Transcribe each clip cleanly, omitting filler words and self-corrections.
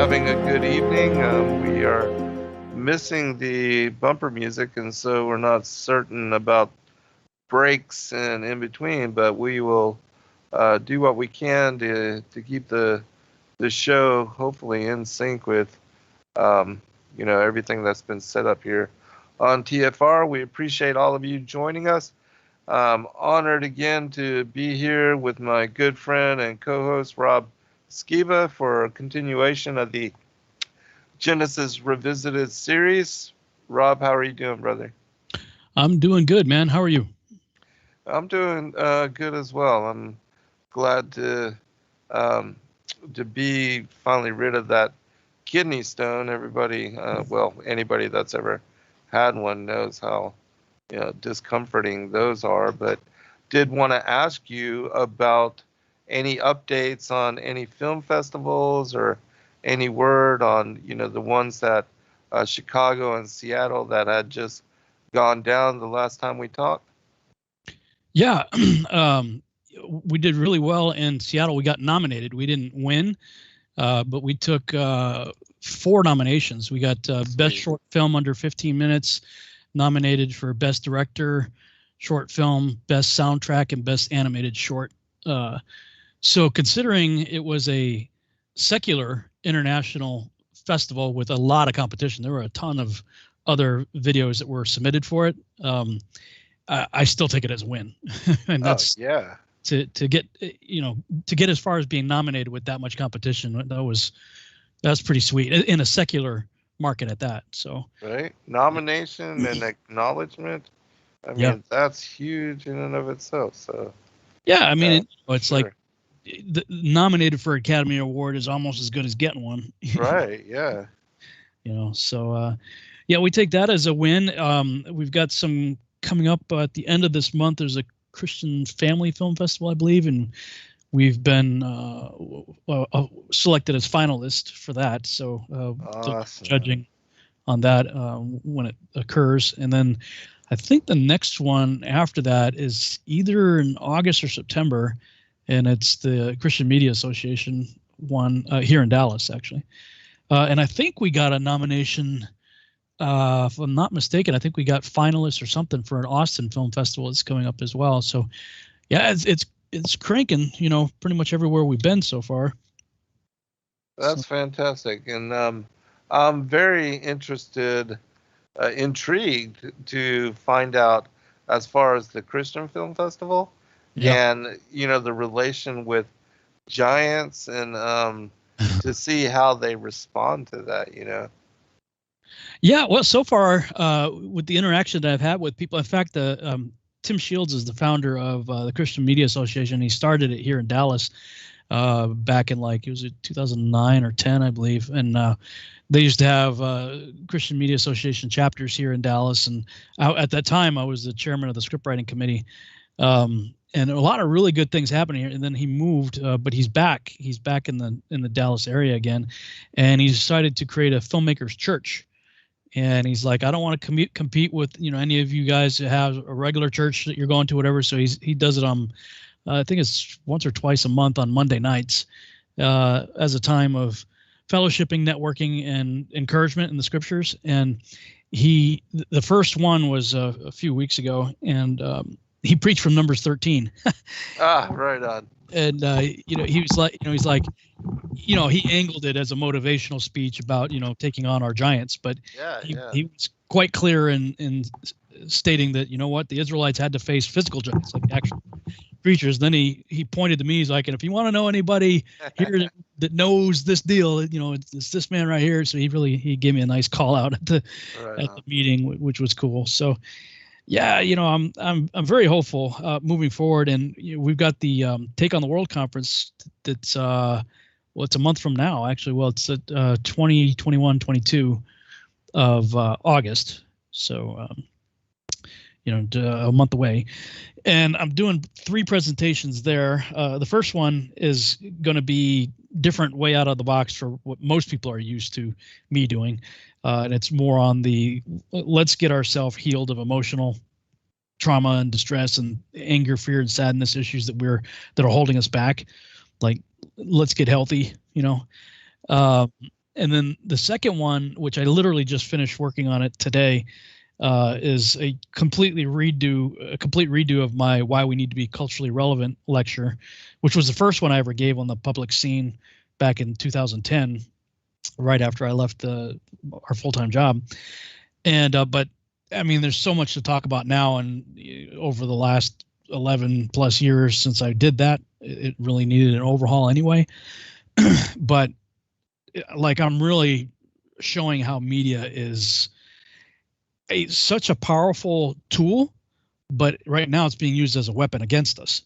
having a good evening. We are missing the bumper music, and so we're not certain about breaks and in between, but we will do what we can to keep the show hopefully in sync with everything that's been set up here on TFR. We appreciate all of you joining us. Honored again to be here with my good friend and co-host Rob Skiba for a continuation of the Genesis Revisited series. Rob, how are you doing, brother? I'm doing good, man. How are you? I'm doing good as well. I'm glad to be finally rid of that kidney stone. Everybody, anybody that's ever had one knows how discomforting those are. But did want to ask you about any updates on any film festivals or any word on the ones that Chicago and Seattle that had just gone down the last time we talked? Yeah, we did really well in Seattle. We got nominated. We didn't win, but we took 4 nominations. We got Best Short Film Under 15 Minutes, nominated for Best Director, Short Film, Best Soundtrack, and Best Animated Short. So considering it was a secular international festival with a lot of competition, there were a ton of other videos that were submitted for it. I still take it as a win. And that's to get as far as being nominated with that much competition. That's pretty sweet in a secular market at that. So right, nomination and acknowledgement. I mean, that's huge in and of itself. So yeah, I mean, it's sure. Like nominated for Academy Award is almost as good as getting one. Right. Yeah. So we take that as a win. We've got some coming up at the end of this month. There's a Christian Family Film Festival, I believe, and we've been selected as finalists for that. So awesome. Judging on that when it occurs. And then I think the next one after that is either in August or September, and it's the Christian Media Association one here in Dallas, actually. And I think we got a nomination, if I'm not mistaken. I think we got finalists or something for an Austin Film Festival that's coming up as well. So, yeah, it's cranking, pretty much everywhere we've been so far. That's fantastic. And I'm very intrigued to find out as far as the Christian Film Festival and, the relation with giants and to see how they respond to that, Yeah, well, so far with the interaction that I've had with people, in fact, Tim Shields is the founder of the Christian Media Association. He started it here in Dallas back in it was 2009 or 10, I believe. And they used to have Christian Media Association chapters here in Dallas. And at that time, I was the chairman of the scriptwriting committee. And a lot of really good things happening here. And then he moved, but he's back. He's back in the Dallas area again. And he decided to create a filmmakers church. And he's like, I don't want to compete with any of you guys that have a regular church that you're going to, whatever. So he does it on, I think it's once or twice a month on Monday nights, as a time of fellowshipping, networking, and encouragement in the scriptures. And the first one was a few weeks ago, and he preached from Numbers 13. Right on. And he was like, he angled it as a motivational speech about taking on our giants, but he was quite clear in stating that the Israelites had to face physical giants, like actual creatures. Then he pointed to me. He's like, and if you want to know anybody here that knows this deal, it's this man right here. So he gave me a nice call out at the meeting, which was cool. So. Yeah, I'm very hopeful moving forward, and we've got the Take on the World conference that's it's a month from now, actually. Well, it's at 21-22 of August, so a month away, and I'm doing 3 presentations there. The first one is going to be different, way out of the box for what most people are used to me doing. And it's more on the let's get ourselves healed of emotional trauma and distress and anger, fear, and sadness issues that are holding us back. Like, let's get healthy, And then the second one, which I literally just finished working on it today, is a complete redo of my Why We Need to Be Culturally Relevant lecture, which was the first one I ever gave on the public scene back in 2010, right after I left our full-time job. And but I mean, there's so much to talk about now, and over the last 11 plus years since I did that, it really needed an overhaul anyway. But like, I'm really showing how media is such a powerful tool, but right now it's being used as a weapon against us.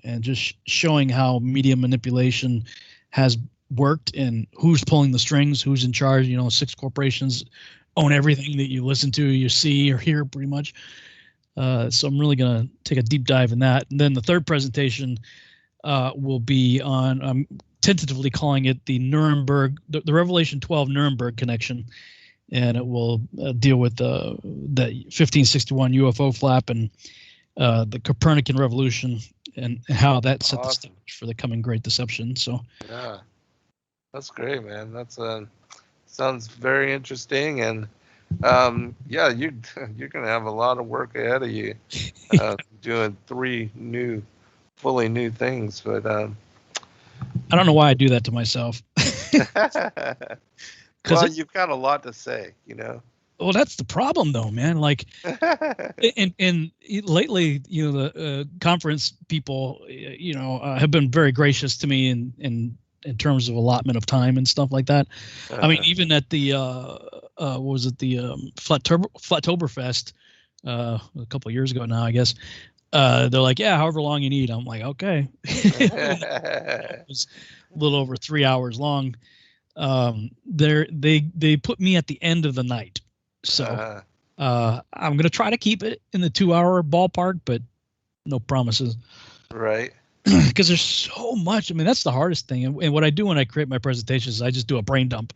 And just showing how media manipulation has worked and who's pulling the strings, who's in charge. 6 corporations own everything that you listen to, you see, or hear, pretty much. So I'm really going to take a deep dive in that. And then the third presentation will be on, I'm tentatively calling it the the Revelation 12 Nuremberg connection. And it will deal with the 1561 UFO flap and the Copernican revolution and how that set the stage for the coming Great Deception. So yeah, that's great, man. That's sounds very interesting, and yeah, you're gonna have a lot of work ahead of you doing 3 fully new things. But I don't know why I do that to myself. Well, you've got a lot to say, Well, that's the problem, though, man. Like, and lately, the conference people, have been very gracious to me in terms of allotment of time and stuff like that. I mean, even at the what was it, the Flattoberfest a couple of years ago now, I guess. They're like, yeah, however long you need. I'm like, okay. It was a little over 3 hours long. They put me at the end of the night, so I'm gonna try to keep it in the 2-hour ballpark, but no promises. Right. Because there's so much. I mean, that's the hardest thing. And what I do when I create my presentations is I just do a brain dump,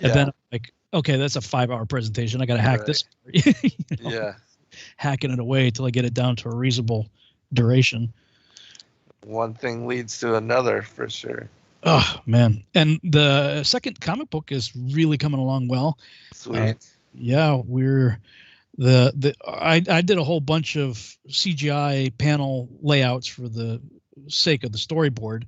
and then I'm like, okay, that's a 5-hour presentation. I got to hack this. Yeah. Hacking it away till I get it down to a reasonable duration. One thing leads to another, for sure. Oh man! And the second comic book is really coming along well. Sweet. Yeah, we're I did a whole bunch of CGI panel layouts for the sake of the storyboard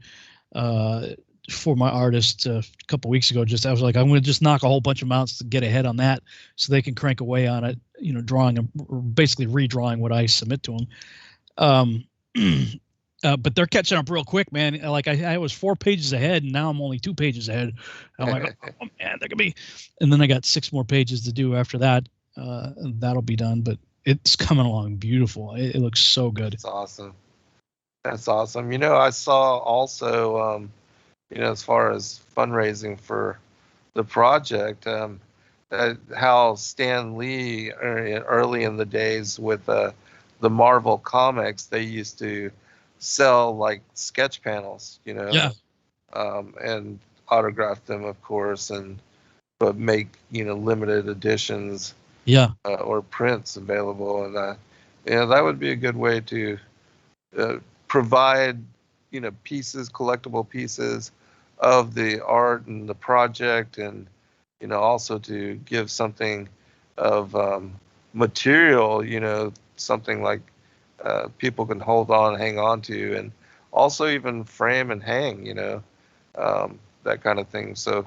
for my artist a couple weeks ago. I was like, I'm going to just knock a whole bunch of mounts to get ahead on that, so they can crank away on it. Drawing, basically redrawing what I submit to them. But they're catching up real quick, man. Like I was 4 pages ahead, and now I'm only 2 pages ahead. I'm like, oh man, that could be. And then I got 6 more pages to do after that. And that'll be done. But it's coming along beautiful. It looks so good. That's awesome. That's awesome. I saw also, as far as fundraising for the project, how Stan Lee early in the days with the Marvel comics, they used to sell like sketch panels, and autograph them, of course, but make limited editions, or prints available, and that would be a good way to provide collectible pieces of the art and the project, and also to give something of material, something like people can hang on to, and also even frame and hang, that kind of thing. So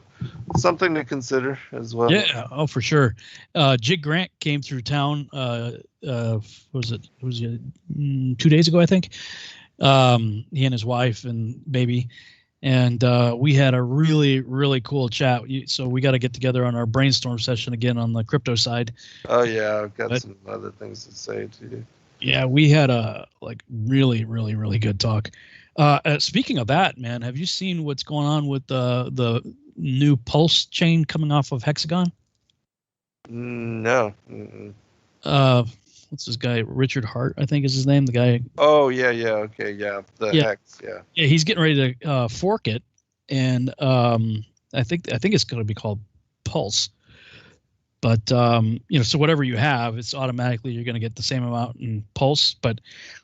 something to consider as well. Yeah, oh, for sure. Jig Grant came through town. Was it 2 days ago, I think? He and his wife and baby. And we had a really, really cool chat. So we got to get together on our brainstorm session again on the crypto side. Oh, yeah. I've got some other things to say, too. Yeah, we had a really, really, really good talk. Speaking of that, man, have you seen what's going on with the new Pulse chain coming off of Hexagon? No. What's this guy? Richard Hart, I think is his name. The guy. Oh yeah, okay, yeah. Hex, yeah. Yeah, he's getting ready to fork it, and I think it's going to be called Pulse. But so whatever you have, it's automatically you're going to get the same amount in Pulse. But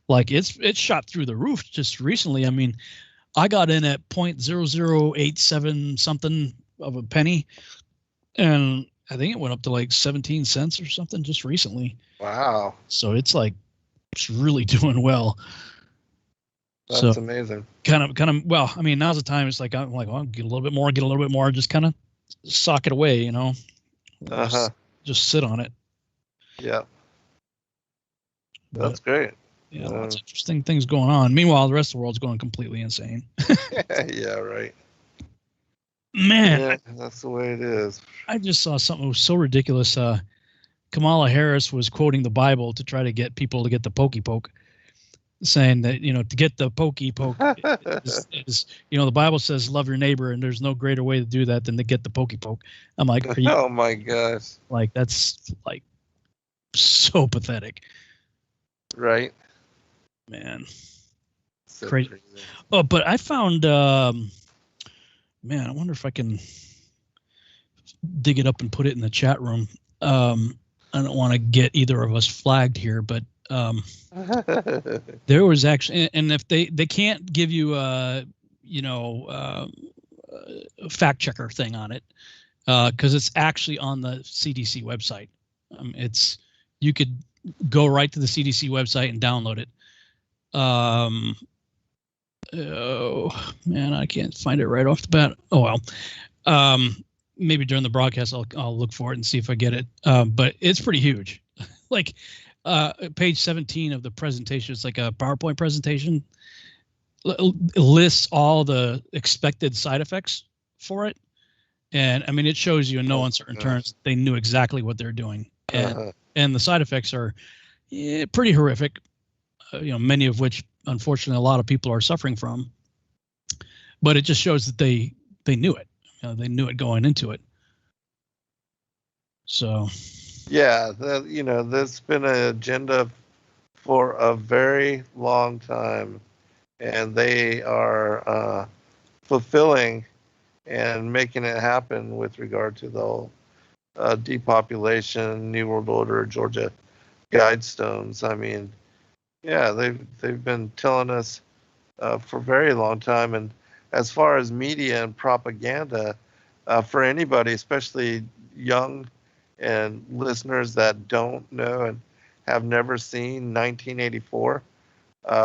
like it's shot through the roof just recently. I mean, I got in at 0.0087 something of a penny, and I think it went up to like 17 cents or something just recently. Wow! So it's really doing well. That's amazing. Kind of. Well, I mean, now's the time. It's like I'm like, well, get a little bit more, just kind of sock it away, you know. Just sit on it. Yeah. That's great. Yeah, lots of interesting things going on. Meanwhile, the rest of the world's going completely insane. Yeah, right. Man, yeah, that's the way it is. I just saw something that was so ridiculous. Kamala Harris was quoting the Bible to try to get people to get the pokey poke, saying that, you know, to get the pokey poke is, you know, the Bible says love your neighbor, and there's no greater way to do that than to get the pokey poke. I'm like, oh my gosh, like that's like so pathetic, right? Man, so crazy. Oh, but I found, man, I wonder if I can dig it up and put it in the chat room. I don't want to get either of us flagged here, but there was actually, and if they can't give you a fact checker thing on it, because it's actually on the CDC website. You could go right to the CDC website and download it. Oh man, I can't find it right off the bat. Oh well. Maybe during the broadcast I'll look for it and see if I get it. But it's pretty huge. Like page 17 of the presentation, it's like a PowerPoint presentation. It lists all the expected side effects for it. And I mean, it shows you in no uncertain terms they knew exactly what they're doing. And the side effects are pretty horrific. You know, many of which, unfortunately, a lot of people are suffering from. But it just shows that they knew it. They knew it going into it. So. Yeah, there's been an agenda for a very long time, and they are fulfilling and making it happen with regard to the whole depopulation, New World Order, Georgia Guidestones. I mean, yeah, they've been telling us for a very long time. And as far as media and propaganda, for anybody, especially young and listeners that don't know and have never seen 1984,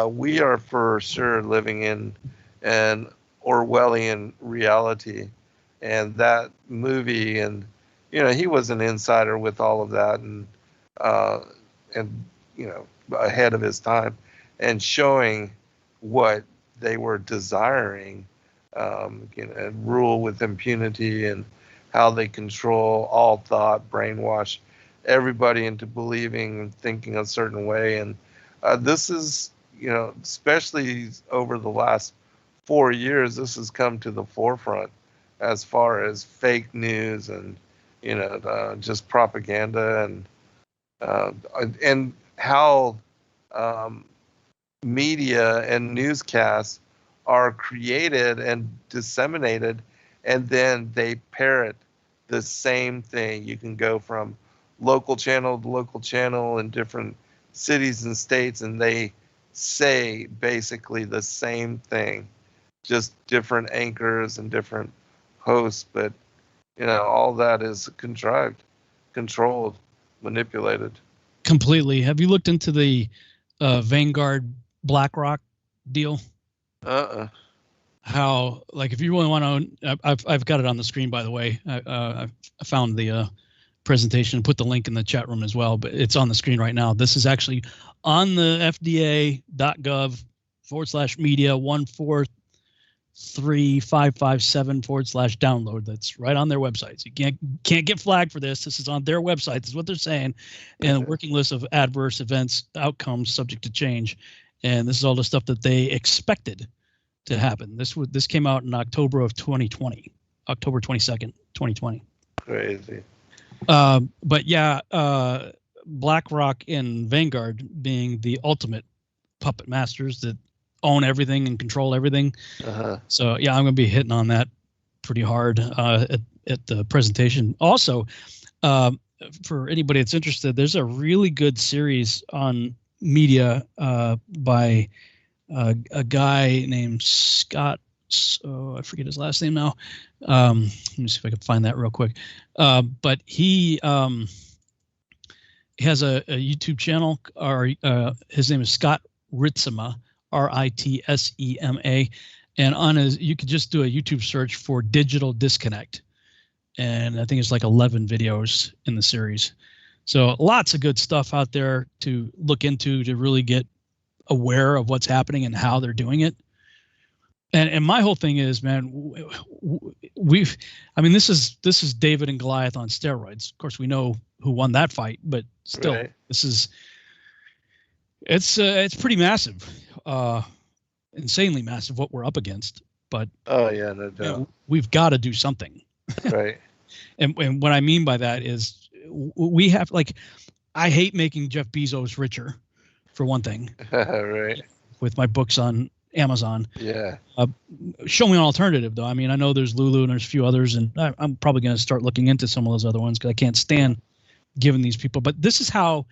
we are for sure living in an Orwellian reality. And that movie, and he was an insider with all of that, and ahead of his time, and showing what they were desiring, rule with impunity, and how they control all thought, brainwash everybody into believing and thinking a certain way. And this is, especially over the last 4 years, this has come to the forefront as far as fake news and, just propaganda, and how media and newscasts are created and disseminated, and then they parrot the same thing. You can go from local channel to local channel in different cities and states, and they say basically the same thing, just different anchors and different hosts. But all that is contrived, controlled, manipulated. Completely. Have you looked into the Vanguard BlackRock deal? How, like, if you really want to, I've got it on the screen, by the way. I found the presentation and put the link in the chat room as well, but it's on the screen right now. This is actually on the fda.gov/media 143557/download. That's right on their website. So you can't get flagged for this. This is on their website. This is what they're saying. And a working list of adverse events, outcomes subject to change. And this is all the stuff that they expected to happen. This came out in October of 2020, October 22nd, 2020. Crazy. But yeah, BlackRock and Vanguard being the ultimate puppet masters that own everything and control everything. So yeah, I'm going to be hitting on that pretty hard at the presentation. Also, for anybody that's interested, there's a really good series on media by a guy named Scott I forget his last name now. Let me see if I can find that real quick. But he has a YouTube channel. Or his name is Scott Ritsema, Ritsema, and on his, you could just do a YouTube search for Digital Disconnect, and I think it's like 11 videos in the series. So lots of good stuff out there to look into to really get aware of what's happening and how they're doing it. And my whole thing is, man, this is David and Goliath on steroids. Of course, we know who won that fight, but still, right. It's pretty massive, insanely massive what we're up against. But oh yeah, no doubt. We've got to do something. Right. and what I mean by that is we have, like, I hate making Jeff Bezos richer, for one thing. Right. With my books on Amazon. Yeah. Show me an alternative, though. I mean, I know there's Lulu and there's a few others, and I'm probably going to start looking into some of those other ones because I can't stand giving these people. But this is how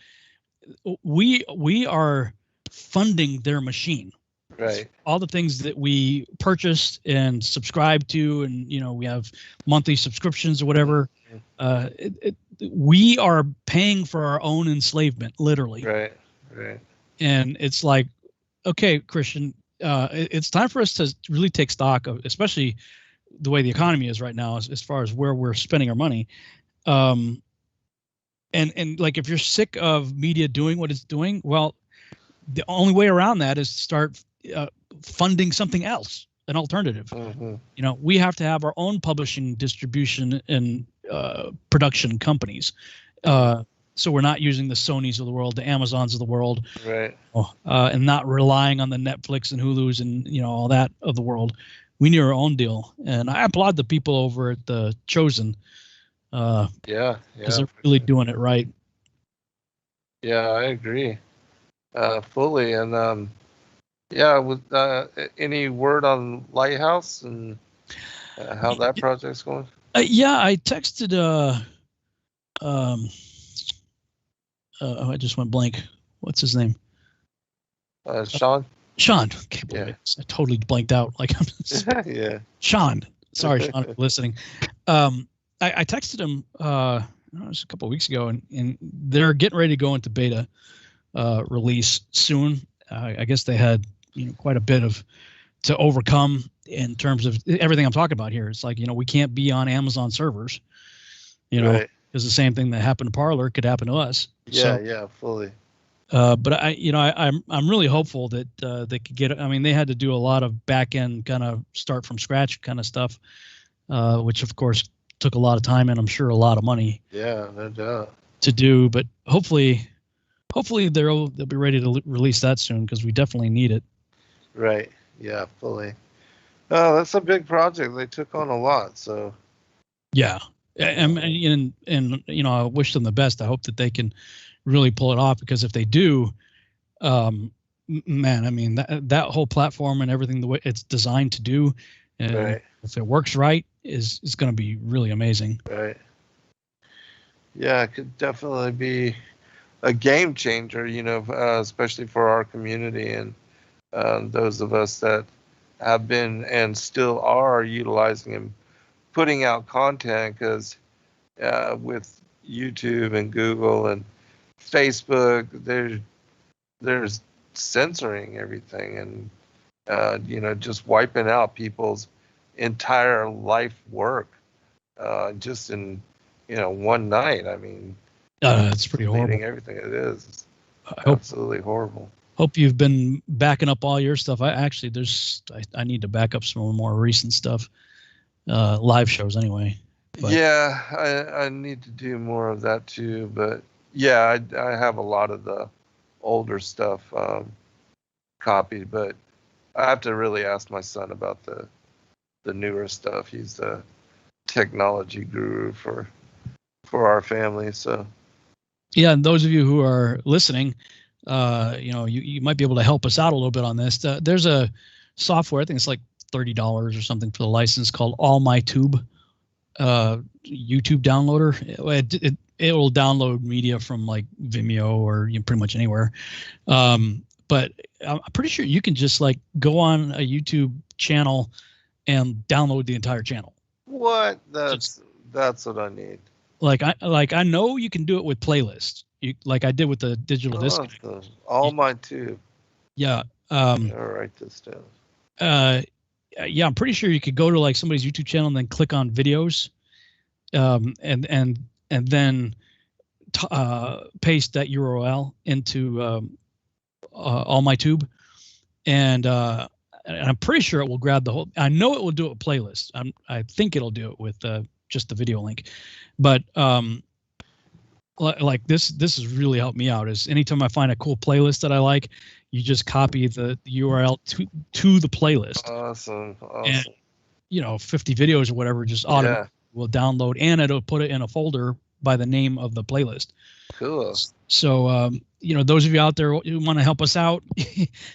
we are funding their machine. Right. All the things that we purchased and subscribe to, and we have monthly subscriptions or whatever. We are paying for our own enslavement, literally. Right. Right. And it's like, okay, Christian, it's time for us to really take stock of, especially the way the economy is right now, as far as where we're spending our money. And like, if you're sick of media doing what it's doing, well, the only way around that is to start funding something else, an alternative. Mm-hmm. We have to have our own publishing, distribution, and production companies. So we're not using the Sonys of the world, the Amazons of the world, right? And not relying on the Netflix and Hulus and all that of the world. We need our own deal, and I applaud the people over at the Chosen. Yeah, because they're really doing it right. Yeah, I agree, fully. And with any word on Lighthouse and how that project's going? Yeah, I texted. I just went blank. What's his name? Sean. Sean. I totally blanked out. Like, yeah. Sean. Sorry, Sean, for listening. I texted him. It was a couple of weeks ago, and they're getting ready to go into beta release soon. I guess they had quite a bit to overcome in terms of everything I'm talking about here. It's like, we can't be on Amazon servers. Right. Because the same thing that happened to Parler could happen to us. Yeah, fully. But I'm really hopeful that they could get. I mean, they had to do a lot of back end kind of start from scratch kind of stuff, which of course took a lot of time and I'm sure a lot of money. Yeah, no doubt. To do, but hopefully they'll be ready to release that soon because we definitely need it. Right. Yeah, fully. Oh, that's a big project. They took on a lot. So. Yeah. And I wish them the best. I hope that they can really pull it off, because if they do, man, I mean, that whole platform and everything, the way it's designed to do, right. If it works right, is going to be really amazing. Right. Yeah, it could definitely be a game changer, especially for our community and those of us that have been and still are utilizing and putting out content, because with YouTube and Google and Facebook, there's censoring everything and just wiping out people's entire life work just in one night. I mean, it's pretty horrible. Everything it is absolutely horrible. Hope you've been backing up all your stuff. I need to back up some more recent stuff. Live shows anyway. But. Yeah, I need to do more of that too. But yeah, I have a lot of the older stuff copied, but I have to really ask my son about the newer stuff. He's the technology guru for our family. So yeah, and those of you who are listening, you might be able to help us out a little bit on this. There's a software, I think it's like $30 or something for the license, called All My Tube, YouTube downloader. It will download media from like Vimeo or pretty much anywhere. But I'm pretty sure you can just like go on a YouTube channel and download the entire channel. What? That's what I need. I know you can do it with playlists. Like I did with the digital disc. All my tube. Yeah. I'll write this down. Yeah, I'm pretty sure you could go to like somebody's YouTube channel and then click on videos, and then paste that URL into all my tube, and I'm pretty sure it will grab the whole. I know it will do it with playlists. I think it'll do it with just the video link, but like this has really helped me out. Is anytime I find a cool playlist that I like, you just copy the URL to the playlist. Awesome. And 50 videos or whatever just automatically will download, and it'll put it in a folder by the name of the playlist. Cool. So those of you out there who want to help us out,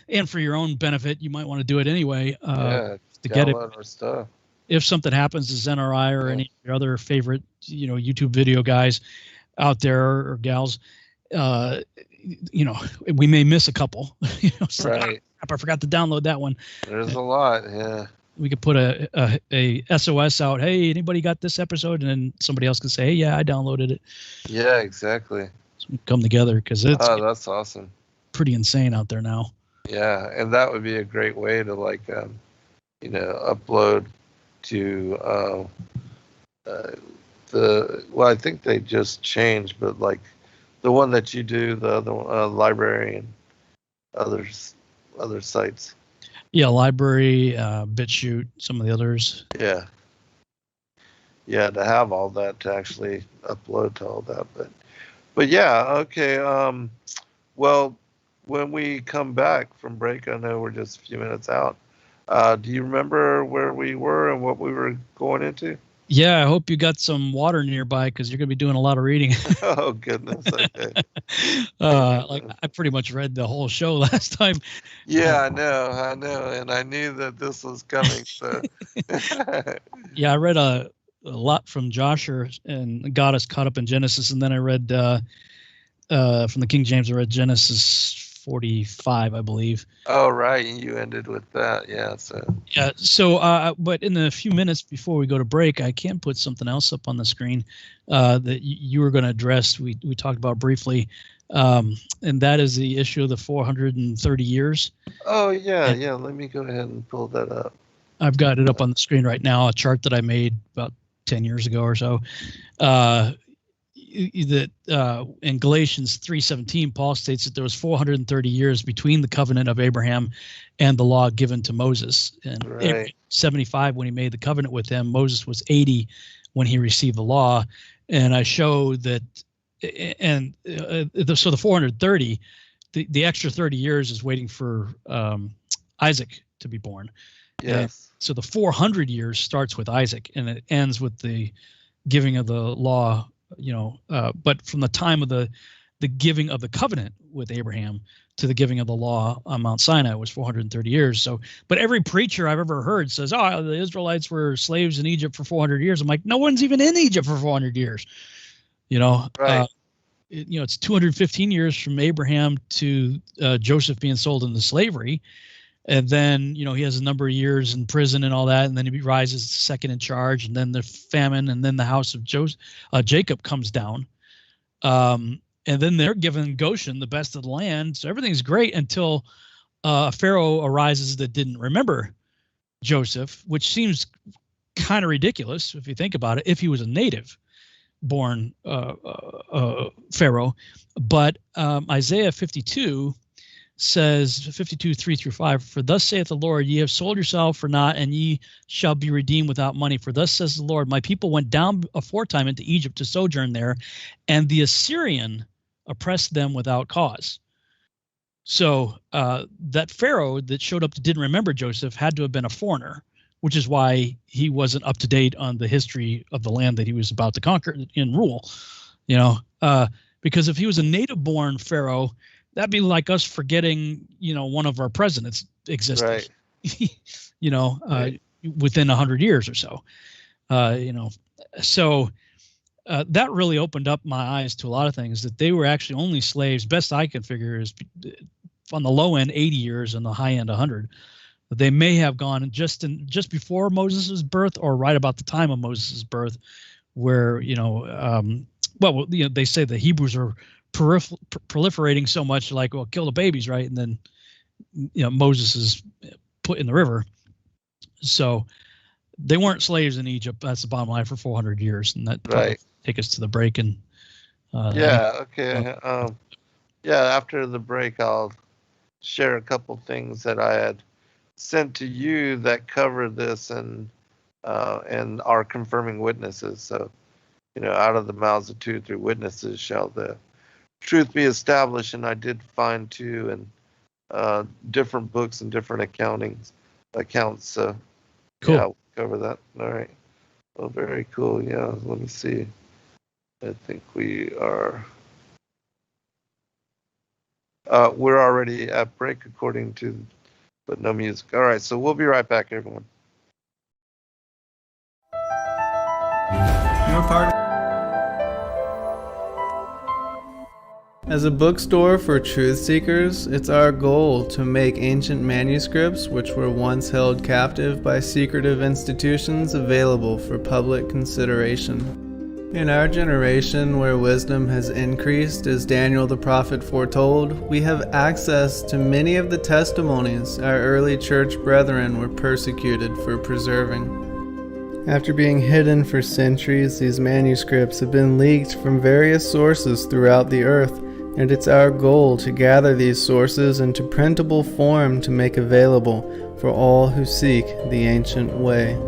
and for your own benefit, you might want to do it anyway. To get it. Our stuff. If something happens to Zen or I or any of your other favorite YouTube video guys out there or gals, we may miss a couple. Right. I forgot to download that one. There's a lot. Yeah. We could put a SOS out. Hey, anybody got this episode? And then somebody else could say, hey, yeah, I downloaded it. Yeah, exactly. So we come together because it's that's awesome. Pretty insane out there now. Yeah, and that would be a great way to upload to I think they just changed, but like the one that you do, the other one, library and other sites. Yeah, library, BitChute, some of the others. Yeah. Yeah, to have all that, to actually upload to all that, but yeah, okay. Well, when we come back from break, I know we're just a few minutes out. Do you remember where we were and what we were going into? Yeah, I hope you got some water nearby because you're going to be doing a lot of reading. Oh, goodness. Okay. I pretty much read the whole show last time. Yeah, I know. And I knew that this was coming. So. Yeah, I read a lot from Joshua and got us caught up in Genesis. And then I read from the King James, I read Genesis 45, I believe. Oh, right. You ended with that. Yeah. So, but in the few minutes before we go to break, I can put something else up on the screen that you were going to address. We talked about briefly, and that is the issue of the 430 years. Oh, yeah. Yeah. Let me go ahead and pull that up. I've got it up on the screen right now, a chart that I made about 10 years ago or so. That in Galatians 3:17, Paul states that there was 430 years between the covenant of Abraham and the law given to Moses. And right. 75 when he made the covenant with him. Moses was 80 when he received the law. And I showed that, and so the 430, the extra 30 years is waiting for Isaac to be born. Yes. And so the 400 years starts with Isaac, and it ends with the giving of the law. But from the time of the giving of the covenant with Abraham to the giving of the law on Mount Sinai was 430 years. So, but every preacher I've ever heard says, oh, the Israelites were slaves in Egypt for 400 years. I'm like, no one's even in Egypt for 400 years. Right. It's 215 years from Abraham to Joseph being sold into slavery. And then, he has a number of years in prison and all that. And then he rises second in charge. And then the famine. And then the house of Jacob comes down. And then they're given Goshen, the best of the land. So everything's great until Pharaoh arises that didn't remember Joseph, which seems kind of ridiculous if you think about it, if he was a native born Pharaoh. But Isaiah 52 says, 52:3-5, for thus saith the Lord, ye have sold yourself for naught, and ye shall be redeemed without money. For thus says the Lord, my people went down aforetime into Egypt to sojourn there, and the Assyrian oppressed them without cause. So that Pharaoh that showed up that didn't remember Joseph had to have been a foreigner, which is why he wasn't up to date on the history of the land that he was about to conquer and rule. Because if he was a native-born Pharaoh, that'd be like us forgetting, one of our presidents existed, right. Within 100 years or so, So that really opened up my eyes to a lot of things, that they were actually only slaves. Best I can figure is on the low end, 80 years, and the high end, 100. They may have gone just before Moses' birth or right about the time of Moses' birth, where they say the Hebrews are proliferating so much, like, well, kill the babies, right? And then Moses is put in the river. So they weren't slaves in Egypt. That's the bottom line for 400 years, and that probably take us to the break. And okay. After the break, I'll share a couple things that I had sent to you that cover this and are confirming witnesses. So, out of the mouths of 2 or 3 witnesses shall the truth be established. And I did find 2 in different books and different accounts. So, cool. Yeah, we'll cover that. All right. Well, very cool. Yeah, let me see. I think we are. We're already at break according to, but no music. All right, so we'll be right back, everyone. Your part. As a bookstore for truth seekers, it's our goal to make ancient manuscripts which were once held captive by secretive institutions available for public consideration. In our generation, where wisdom has increased as Daniel the prophet foretold, we have access to many of the testimonies our early church brethren were persecuted for preserving. After being hidden for centuries, these manuscripts have been leaked from various sources throughout the earth, and it's our goal to gather these sources into printable form to make available for all who seek the ancient way.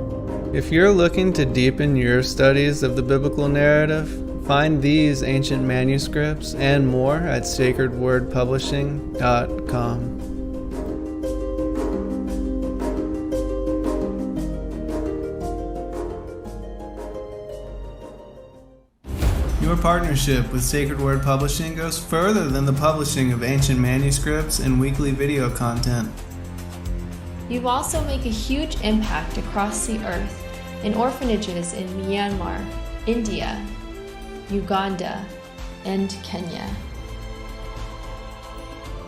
If you're looking to deepen your studies of the biblical narrative, find these ancient manuscripts and more at sacredwordpublishing.com. Your partnership with Sacred Word Publishing goes further than the publishing of ancient manuscripts and weekly video content. You also make a huge impact across the earth in orphanages in Myanmar, India, Uganda, and Kenya.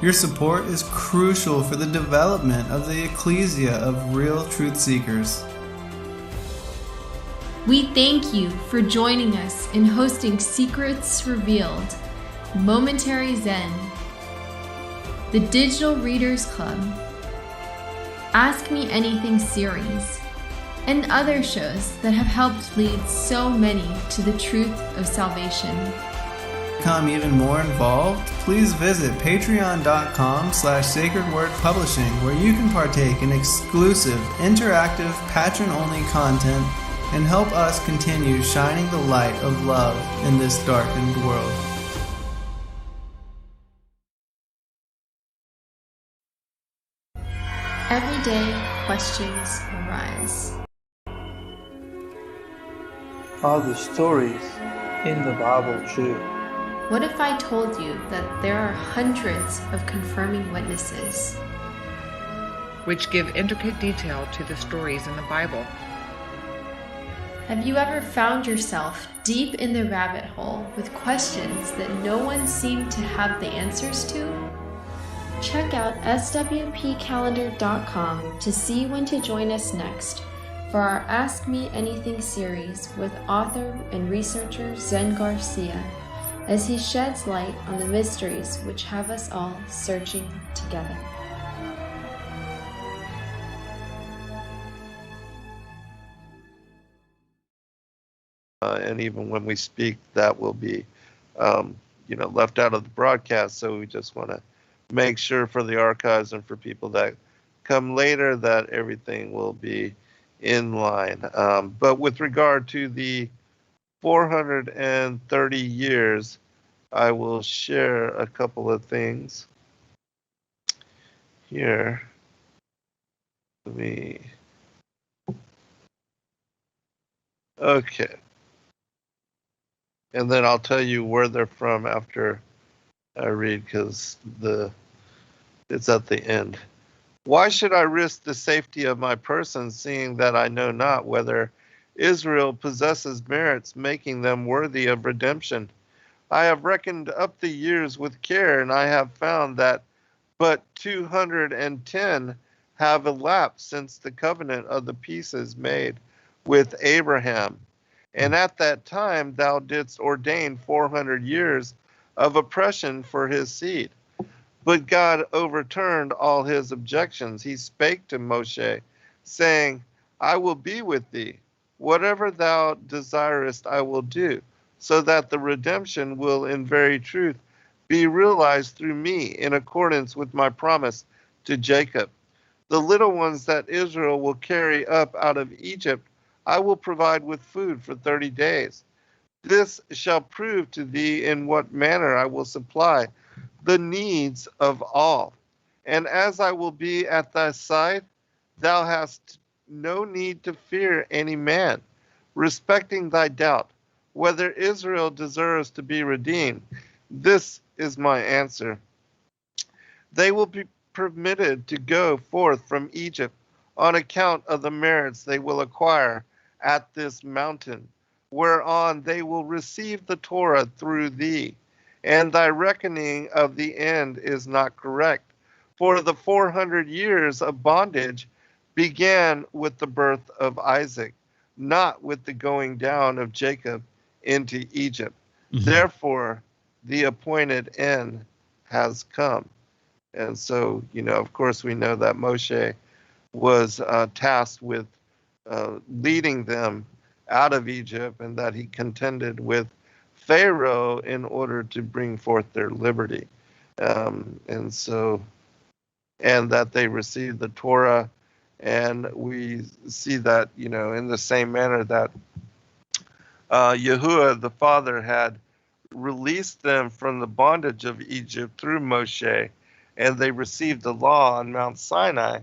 Your support is crucial for the development of the ecclesia of real truth seekers. We thank you for joining us in hosting Secrets Revealed, Momentary Zen, the Digital Readers Club, Ask Me Anything series, and other shows that have helped lead so many to the truth of salvation. To become even more involved, please visit patreon.com/sacredwordpublishing, where you can partake in exclusive, interactive, patron-only content and help us continue shining the light of love in this darkened world. Every day, questions arise. Are the stories in the Bible true? What if I told you that there are hundreds of confirming witnesses, which give intricate detail to the stories in the Bible? Have you ever found yourself deep in the rabbit hole with questions that no one seemed to have the answers to? Check out swpcalendar.com to see when to join us next for our Ask Me Anything series with author and researcher Zen Garcia, as he sheds light on the mysteries which have us all searching together. And even when we speak, that will be, left out of the broadcast. So we just want to make sure for the archives and for people that come later that everything will be in line. But with regard to the 430 years, I will share a couple of things here. Okay. And then I'll tell you where they're from after I read, because it's at the end. Why should I risk the safety of my person, seeing that I know not whether Israel possesses merits making them worthy of redemption? I have reckoned up the years with care, and I have found that but 210 have elapsed since the covenant of the peace is made with Abraham. And at that time thou didst ordain 400 years of oppression for his seed. But God overturned all his objections. He spake to Moshe, saying, I will be with thee. Whatever thou desirest I will do, so that the redemption will in very truth be realized through me in accordance with my promise to Jacob. The little ones that Israel will carry up out of Egypt, I will provide with food for 30 days. This shall prove to thee in what manner I will supply the needs of all. And as I will be at thy side, thou hast no need to fear any man, respecting thy doubt, whether Israel deserves to be redeemed. This is my answer. They will be permitted to go forth from Egypt on account of the merits they will acquire at this mountain, whereon they will receive the Torah through thee. And thy reckoning of the end is not correct. For the 400 years of bondage began with the birth of Isaac, not with the going down of Jacob into Egypt. Mm-hmm. Therefore, the appointed end has come. And so, of course, we know that Moshe was tasked with leading them out of Egypt, and that he contended with Pharaoh in order to bring forth their liberty. And that they received the Torah. And we see that, in the same manner that Yahuwah, the Father, had released them from the bondage of Egypt through Moshe, and they received the law on Mount Sinai,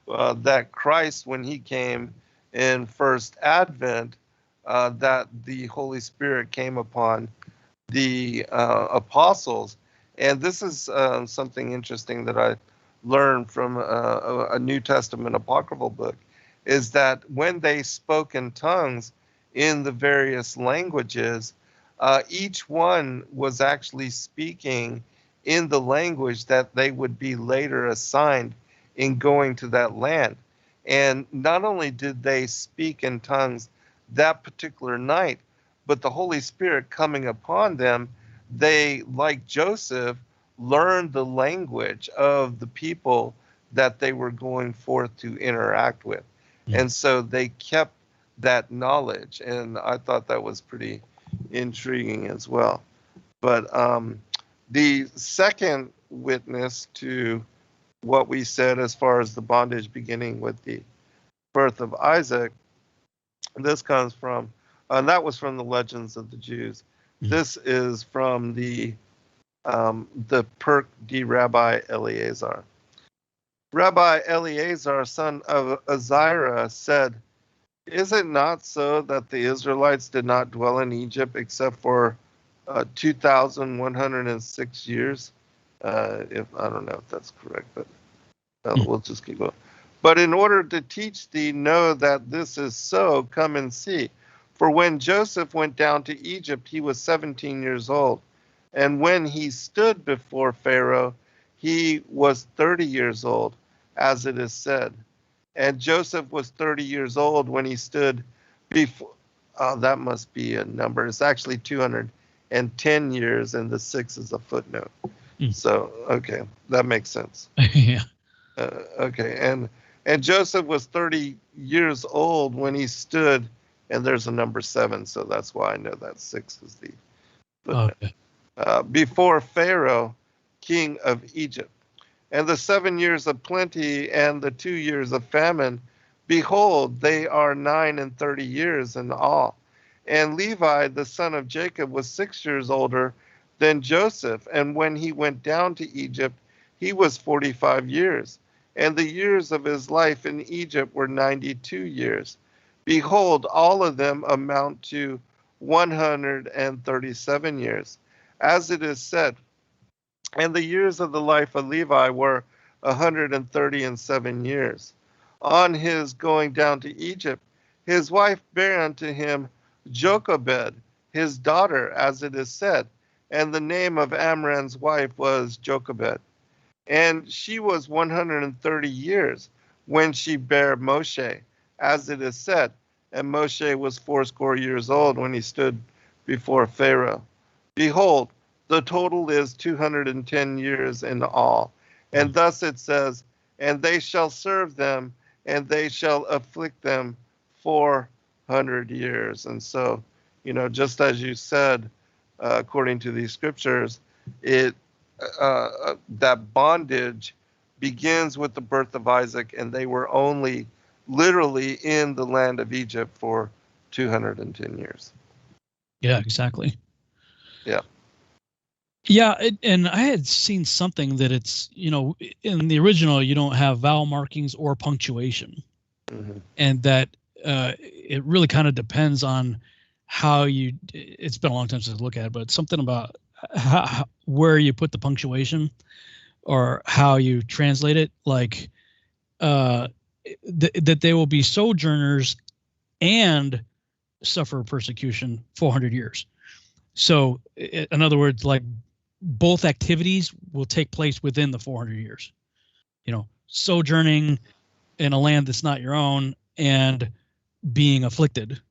that Christ, when he came in first Advent, that the Holy Spirit came upon the apostles. And this is something interesting that I learned from a New Testament apocryphal book, is that when they spoke in tongues in the various languages, each one was actually speaking in the language that they would be later assigned in going to that land. And not only did they speak in tongues that particular night, but the Holy Spirit coming upon them, they, like Joseph, learned the language of the people that they were going forth to interact with. And so they kept that knowledge, and I thought that was pretty intriguing as well. But the second witness to what we said as far as the bondage beginning with the birth of Isaac, this comes from, that was from the Legends of the Jews. This is from the Perk de Rabbi Eleazar. Rabbi Eleazar, son of Azariah, said, is it not so that the Israelites did not dwell in Egypt except for 2,106 years? If I don't know if that's correct, but we'll just keep going. But in order to teach thee, know that this is so, come and see. For when Joseph went down to Egypt, he was 17 years old. And when he stood before Pharaoh, he was 30 years old, as it is said. And Joseph was 30 years old when he stood before, that must be a number. It's actually 210 years, and the 6 is a footnote. So, okay, that makes sense. Yeah. Okay, and Joseph was 30 years old when he stood, and there's a number 7, so that's why I know that 6 is the footnote. Okay. Before Pharaoh, king of Egypt. And the 7 years of plenty and the 2 years of famine, behold, they are 9 and 30 years in all. And Levi, the son of Jacob, was 6 years older than Joseph. And when he went down to Egypt, he was 45 years. And the years of his life in Egypt were 92 years. Behold, all of them amount to 137 years. As it is said, and the years of the life of Levi were 137 years. On his going down to Egypt, his wife bare unto him Jochebed, his daughter, as it is said, and the name of Amram's wife was Jochebed. And she was 130 years when she bare Moshe, as it is said. And Moshe was 80 years old when he stood before Pharaoh. Behold, the total is 210 years in all. And thus it says, and they shall serve them, and they shall afflict them 400 years. And so, just as you said, according to these scriptures, that bondage begins with the birth of Isaac, and they were only literally in the land of Egypt for 210 years. Yeah, exactly. Yeah. Yeah, and I had seen something that it's, in the original, you don't have vowel markings or punctuation. Mm-hmm. And that it really kind of depends on how it's been a long time since I look at it, but something about where you put the punctuation or how you translate it, like that they will be sojourners and suffer persecution 400 years. So in other words, like both activities will take place within the 400 years, sojourning in a land that's not your own and being afflicted,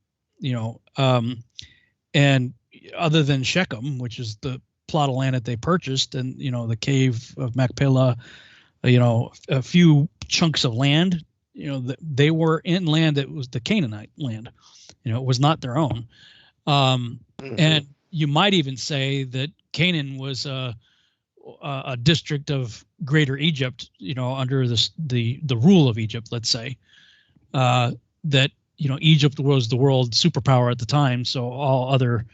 and other than Shechem, which is the plot of land that they purchased, and, the cave of Machpelah, a few chunks of land, they were in land that was the Canaanite land, it was not their own. And you might even say that Canaan was a district of Greater Egypt, under the rule of Egypt, let's say, that, Egypt was the world superpower at the time. So all other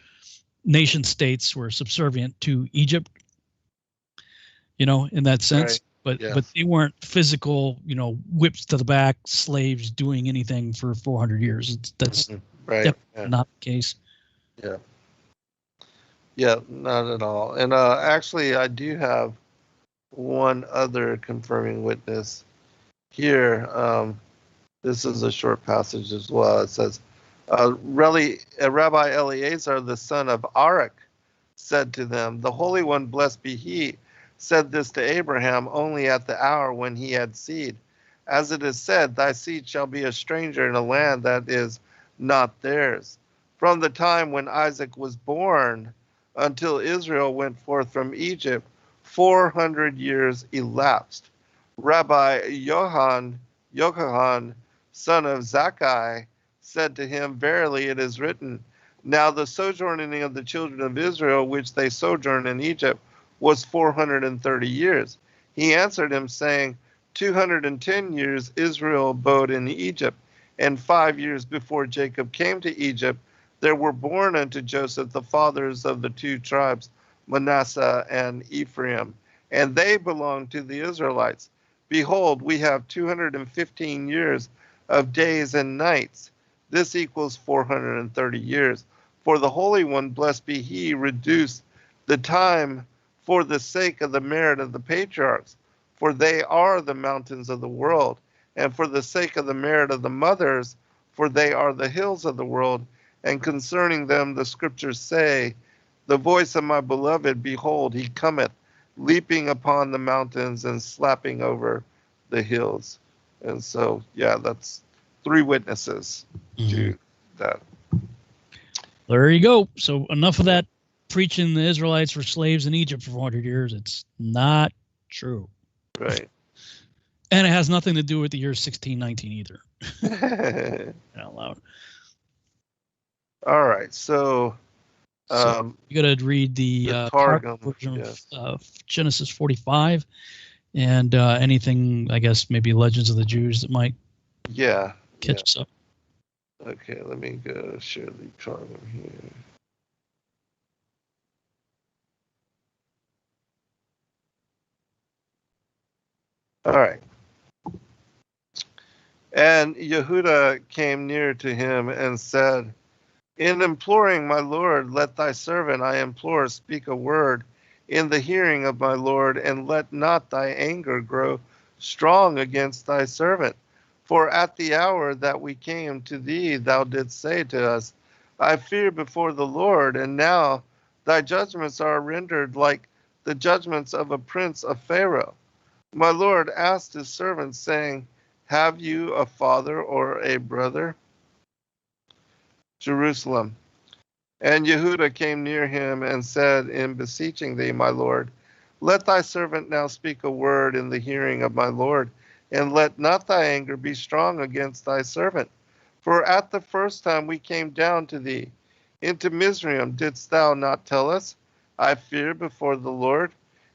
nation states were subservient to Egypt, in that sense. Right. But yes. But they weren't physical, whips to the back, slaves doing anything for 400 years. That's right. Not the case. Yeah. Yeah, not at all. And actually, I do have one other confirming witness here. This is a short passage as well. It says, Rabbi Eleazar, the son of Arak, said to them, the Holy One, blessed be he, said this to Abraham only at the hour when he had seed. As it is said, thy seed shall be a stranger in a land that is not theirs. From the time when Isaac was born until Israel went forth from Egypt, 400 years elapsed. Rabbi Yochanan, son of Zakkai, said to him, verily it is written, now the sojourning of the children of Israel, which they sojourned in Egypt, was 430 years. He answered him, saying, 210 years Israel abode in Egypt, and 5 years before Jacob came to Egypt, there were born unto Joseph the fathers of the two tribes, Manasseh and Ephraim, and they belonged to the Israelites. Behold, we have 215 years of days and nights. This equals 430 years. For the Holy One, blessed be he, reduced the time for the sake of the merit of the patriarchs, for they are the mountains of the world, and for the sake of the merit of the mothers, for they are the hills of the world. And concerning them the scriptures say, the voice of my beloved, behold, he cometh, leaping upon the mountains and slapping over the hills. And so, yeah, that's 3 witnesses to that. There you go. So enough of that preaching the Israelites were slaves in Egypt for 400 years. It's not true. Right. And it has nothing to do with the year 1619 either. Out loud. All right. So you got to read the Targum version of Genesis 45 and anything, I guess, maybe Legends of the Jews that might catch us up. Okay, let me go share the Targum here. All right. And Yehuda came near to him and said, in imploring my Lord, let thy servant, I implore, speak a word in the hearing of my Lord, and let not thy anger grow strong against thy servant. For at the hour that we came to thee, thou didst say to us, I fear before the Lord, and now thy judgments are rendered like the judgments of a prince of Pharaoh. My Lord asked his servant, saying, Have you a father or a brother? Jerusalem. And Yehuda came near him and said, in beseeching thee, my Lord, let thy servant now speak a word in the hearing of my Lord, and let not thy anger be strong against thy servant. For at the first time we came down to thee into Mizraim, didst thou not tell us, I fear before the Lord?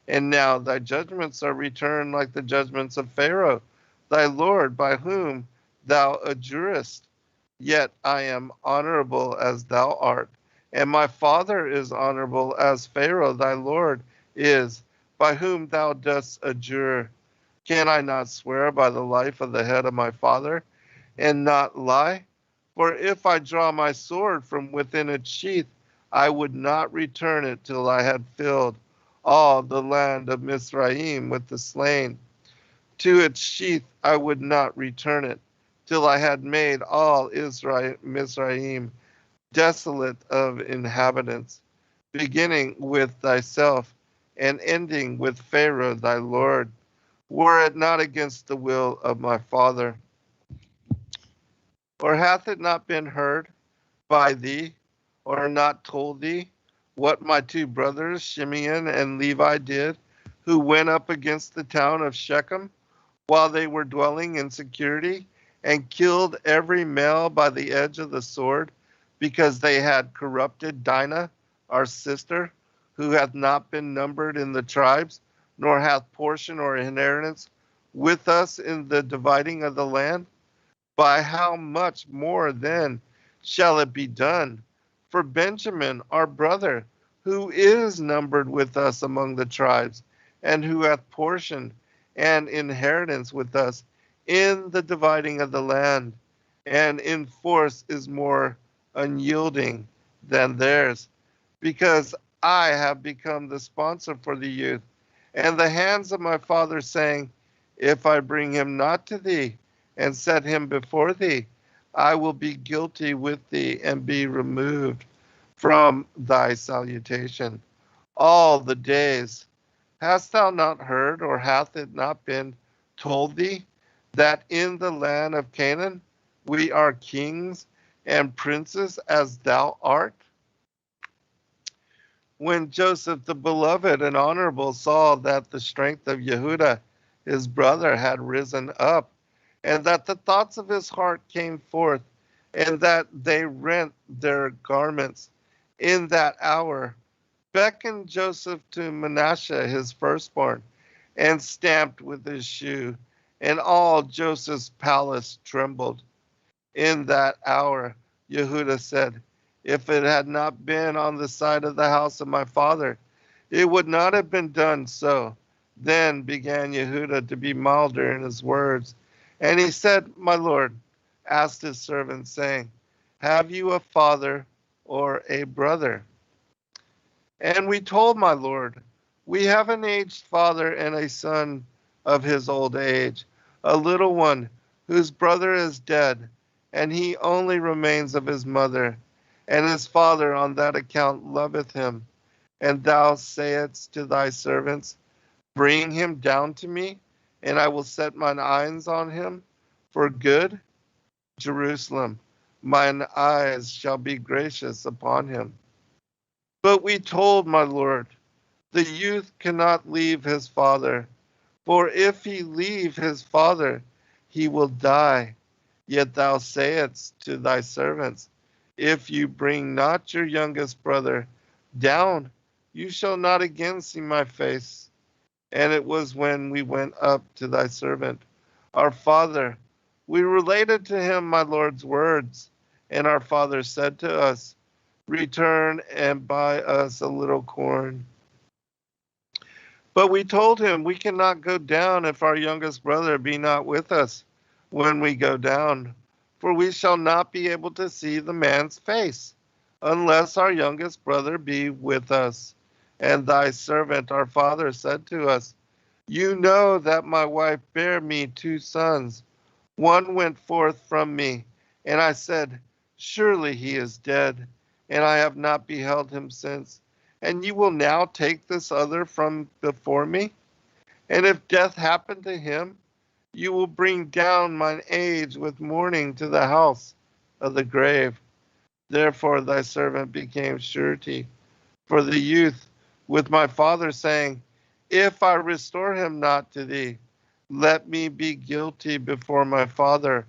And now thy judgments are returned like the judgments of Pharaoh, thy Lord, by whom thou adjurest. Yet I am honorable as thou art, and my father is honorable as Pharaoh thy Lord is, by whom thou dost adjure. Can I not swear by the life of the head of my father, and not lie? For if I draw my sword from within its sheath, I would not return it till I had filled all the land of Mizraim with the slain. To its sheath I would not return it, till I had made all Israel Mizraim desolate of inhabitants, beginning with thyself, and ending with Pharaoh thy Lord, were it not against the will of my father. Or hath it not been heard by thee, or not told thee, what my two brothers, Shimeon and Levi, did, who went up against the town of Shechem, while they were dwelling in security, and killed every male by the edge of the sword, because they had corrupted Dinah, our sister, who hath not been numbered in the tribes, nor hath portion or inheritance with us in the dividing of the land? By how much more then shall it be done for Benjamin, our brother, who is numbered with us among the tribes, and who hath portion and inheritance with us in the dividing of the land, and in force is more unyielding than theirs, because I have become the sponsor for the youth, and the hands of my father, saying, if I bring him not to thee, and set him before thee, I will be guilty with thee, and be removed from thy salutation all the days. Hast thou not heard, or hath it not been told thee, that in the land of Canaan we are kings and princes as thou art? When Joseph the beloved and honorable saw that the strength of Yehuda his brother had risen up, and that the thoughts of his heart came forth, and that they rent their garments, in that hour beckoned Joseph to Manasseh his firstborn, and stamped with his shoe, and all Joseph's palace trembled. In that hour Yehuda said, if it had not been on the side of the house of my father, it would not have been done so. Then began Yehuda to be milder in his words. And he said, my Lord asked his servant, saying, have you a father or a brother? And we told my Lord, we have an aged father and a son of his old age, a little one whose brother is dead, and he only remains of his mother, and his father on that account loveth him. And thou sayest to thy servants, bring him down to me, and I will set mine eyes on him for good. Jerusalem, mine eyes shall be gracious upon him. But we told my Lord, the youth cannot leave his father, for if he leave his father, he will die. Yet thou sayest to thy servants, if you bring not your youngest brother down, you shall not again see my face. And it was when we went up to thy servant, our father, we related to him my Lord's words, and our father said to us, return and buy us a little corn. But we told him, we cannot go down if our youngest brother be not with us when we go down, for we shall not be able to see the man's face, unless our youngest brother be with us. And thy servant, our father, said to us, you know that my wife bare me 2 sons. One went forth from me, and I said, surely he is dead, and I have not beheld him since. And you will now take this other from before me? And if death happen to him, You will bring down mine age with mourning to the house of the grave. Therefore thy servant became surety for the youth with my father, saying, if I restore him not to thee, let me be guilty before my father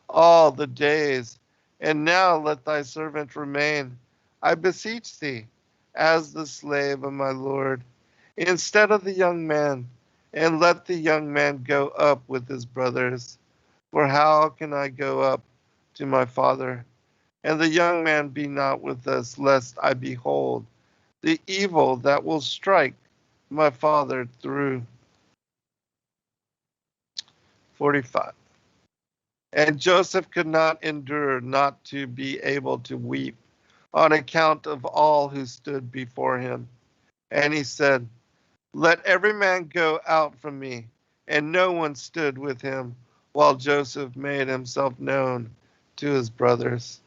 all the days. And now let thy servant remain, I beseech thee, as the slave of my Lord, instead of the young man, and let the young man go up with his brothers. For how can I go up to my father, and the young man be not with us, lest I behold the evil that will strike my father through. 45. And Joseph could not endure not to be able to weep on account of all who stood before him. And he said, let every man go out from me. And no one stood with him while Joseph made himself known to his brothers.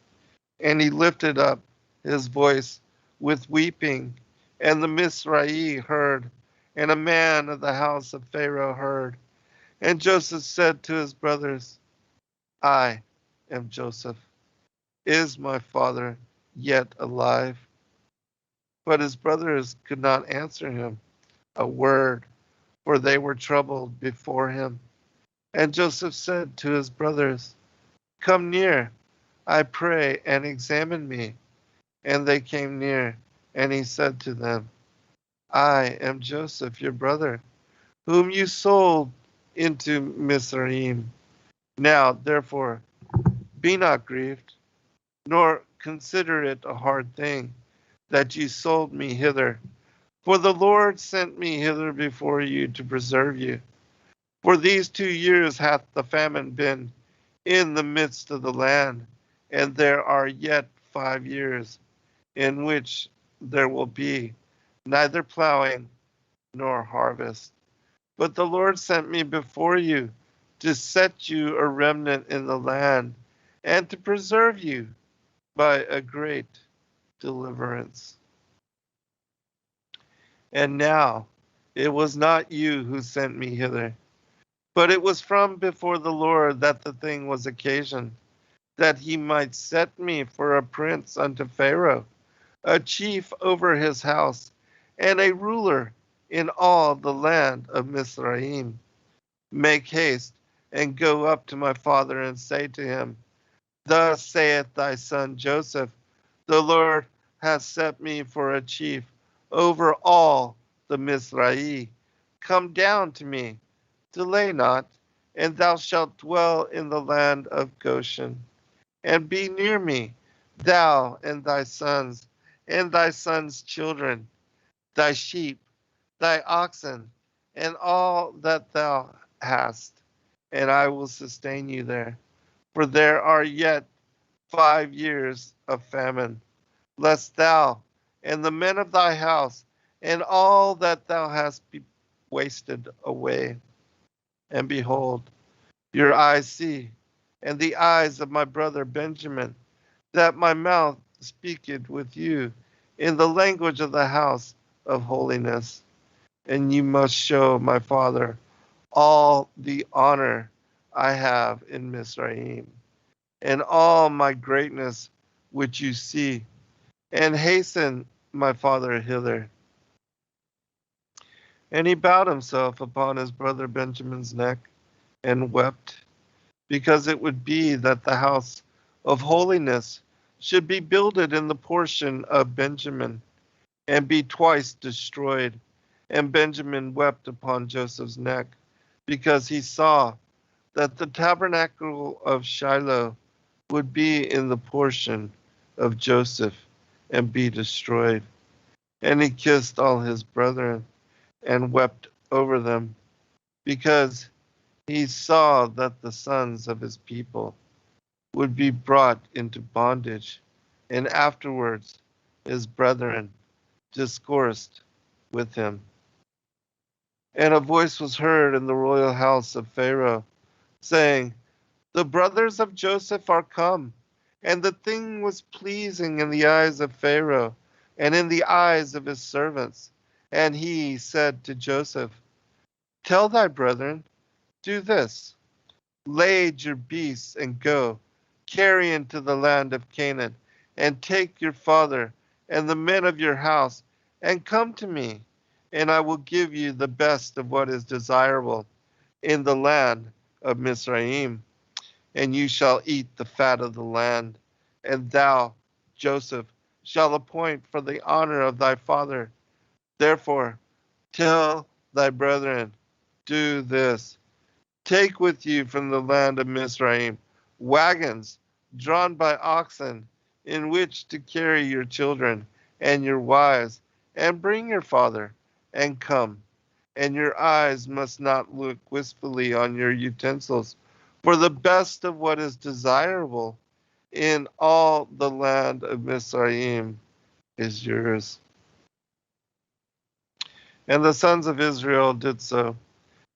And he lifted up his voice with weeping, and the Mizrahi heard, and a man of the house of Pharaoh heard. And Joseph said to his brothers, I am Joseph. Is my father yet alive? But his brothers could not answer him a word, for they were troubled before him. And Joseph said to his brothers, come near, I pray, and examine me. And they came near, and he said to them, I am Joseph, your brother, whom you sold into Mizraim. Now, therefore, be not grieved, nor consider it a hard thing that you sold me hither. For the Lord sent me hither before you to preserve you. For these 2 years hath the famine been in the midst of the land, and there are yet 5 years in which there will be neither plowing nor harvest. But the Lord sent me before you to set you a remnant in the land and to preserve you by a great deliverance. And now it was not you who sent me hither, but it was from before the Lord that the thing was occasioned, that he might set me for a prince unto Pharaoh, a chief over his house, and a ruler in all the land of Mizraim. Make haste and go up to my father and say to him, thus saith thy son Joseph, the Lord hath set me for a chief over all the Mizraim. Come down to me, delay not, and thou shalt dwell in the land of Goshen. And be near me, thou and thy sons children, thy sheep, thy oxen, and all that thou hast, and I will sustain you there. For there are yet 5 years of famine, lest thou and the men of thy house and all that thou hast be wasted away. And behold, your eyes see, and the eyes of my brother Benjamin, that my mouth speaketh with you in the language of the house of holiness. And you must show my father all the honor I have in Mizraim, and all my greatness which you see, and hasten my father hither. And he bowed himself upon his brother Benjamin's neck, and wept, because it would be that the house of holiness should be builded in the portion of Benjamin, and be twice destroyed. And Benjamin wept upon Joseph's neck, because he saw that the tabernacle of Shiloh would be in the portion of Joseph and be destroyed. And he kissed all his brethren and wept over them, because he saw that the sons of his people would be brought into bondage, and afterwards his brethren discoursed with him. And a voice was heard in the royal house of Pharaoh, saying, the brothers of Joseph are come. And the thing was pleasing in the eyes of Pharaoh, and in the eyes of his servants. And he said to Joseph, tell thy brethren, do this, Lade your beasts and go, carry into the land of Canaan, and take your father and the men of your house, and come to me, and I will give you the best of what is desirable in the land of Mizraim, and you shall eat the fat of the land. And thou, Joseph, shall appoint for the honor of thy father. Therefore, tell thy brethren, do this. Take with you from the land of Mizraim wagons drawn by oxen, in which to carry your children and your wives, and bring your father, and come. And your eyes must not look wistfully on your utensils, for the best of what is desirable in all the land of Mizraim is yours. And the sons of Israel did so.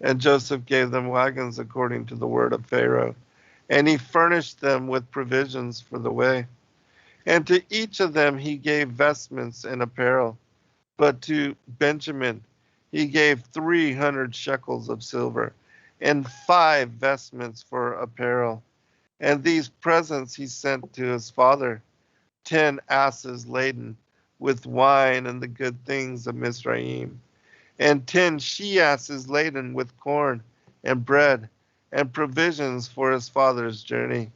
And Joseph gave them wagons according to the word of Pharaoh, and he furnished them with provisions for the way. And to each of them he gave vestments and apparel. But to Benjamin he gave 300 shekels of silver, and 5 vestments for apparel. And these presents he sent to his father, 10 asses laden with wine and the good things of Mizraim, and 10 she-asses laden with corn and bread and provisions for his father's journey.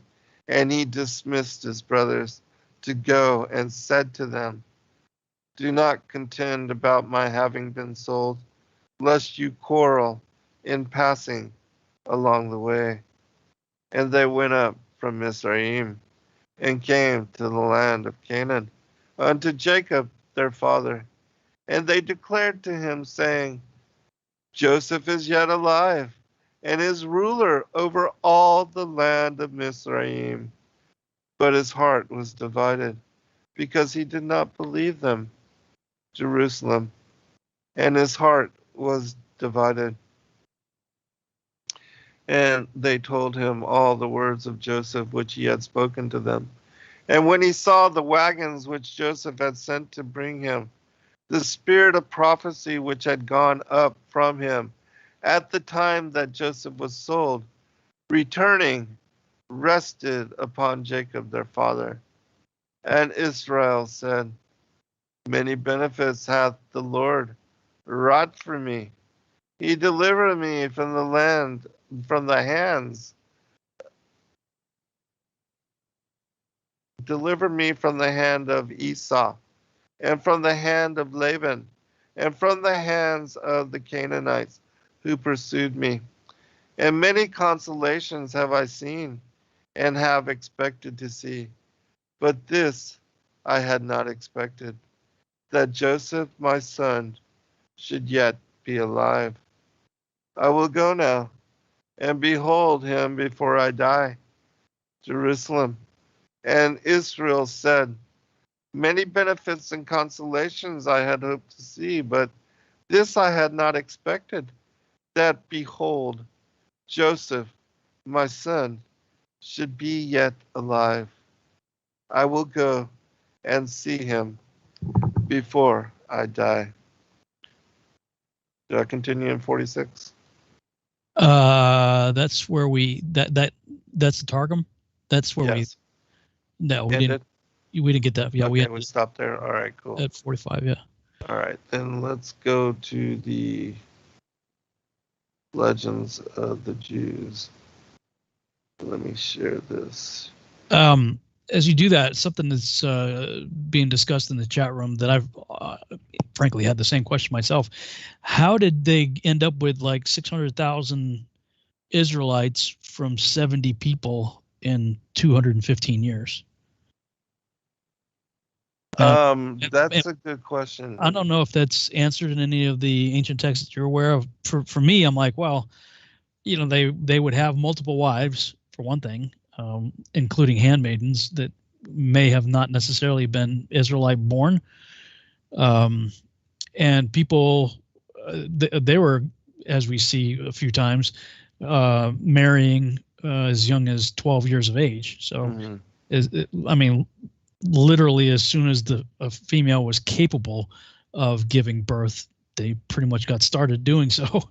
And he dismissed his brothers to go and said to them, do not contend about my having been sold, lest you quarrel in passing along the way. And they went up from Mizraim and came to the land of Canaan unto Jacob their father. And they declared to him, saying, Joseph is yet alive, and is ruler over all the land of Mizraim. But his heart was divided, because he did not believe them. Jerusalem, and his heart was divided. And they told him all the words of Joseph which he had spoken to them. And when he saw the wagons which Joseph had sent to bring him, the spirit of prophecy which had gone up from him at the time that Joseph was sold, returning, rested upon Jacob their father. And Israel said, many benefits hath the Lord wrought for me. He delivered me from the land, from the hands. Deliver me from the hand of Esau, and from the hand of Laban, and from the hands of the Canaanites who pursued me. And many consolations have I seen, and have expected to see. But this I had not expected, that Joseph my son should yet be alive. I will go now, and behold him before I die. Jerusalem. And Israel said, many benefits and consolations I had hoped to see, but this I had not expected, that, behold, Joseph, my son, should be yet alive. I will go and see him before I die. Do I continue in 46? That's where that's the Targum. That's where yes. we didn't get that. Yeah, okay, we stopped there. All right, cool. At 45, yeah. All right, then let's go to the Legends of the Jews. Let me share this. As you do that, something that's being discussed in the chat room that I've frankly had the same question myself. How did they end up with like 600,000 Israelites from 70 people in 215 years? That's a good question. I don't know if that's answered in any of the ancient texts that you're aware of. For me, I'm like, well, you know, they would have multiple wives for one thing, including handmaidens that may have not necessarily been Israelite born. And people, they were, as we see a few times, marrying as young as 12 years of age. So, I mean, literally as soon as a female was capable of giving birth, they pretty much got started doing so.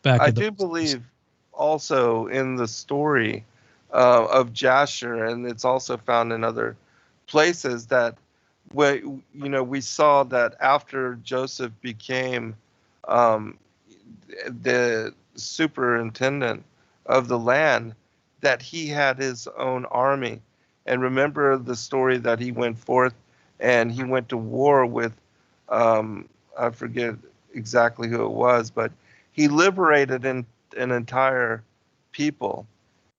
I do believe also in the story of Jasher, and it's also found in other places, that we saw that after Joseph became the superintendent of the land, that he had his own army. And remember the story that he went forth and he went to war with, I forget exactly who it was, but he liberated an entire people.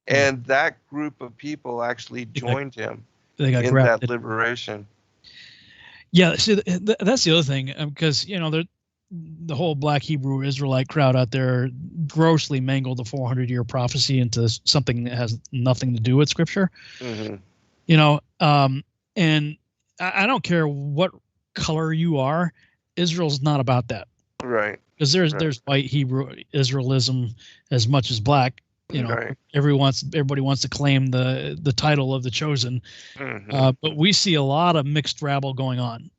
And that group of people actually joined him in that liberation. Yeah, see, that's the other thing, because the whole Black Hebrew Israelite crowd out there grossly mangled the 400-year prophecy into something that has nothing to do with Scripture. Mm-hmm. And I don't care what color you are, Israel's not about that, right? Because there's white Hebrew Israelism as much as black. Right. Everybody wants to claim the title of the chosen, but we see a lot of mixed rabble going on,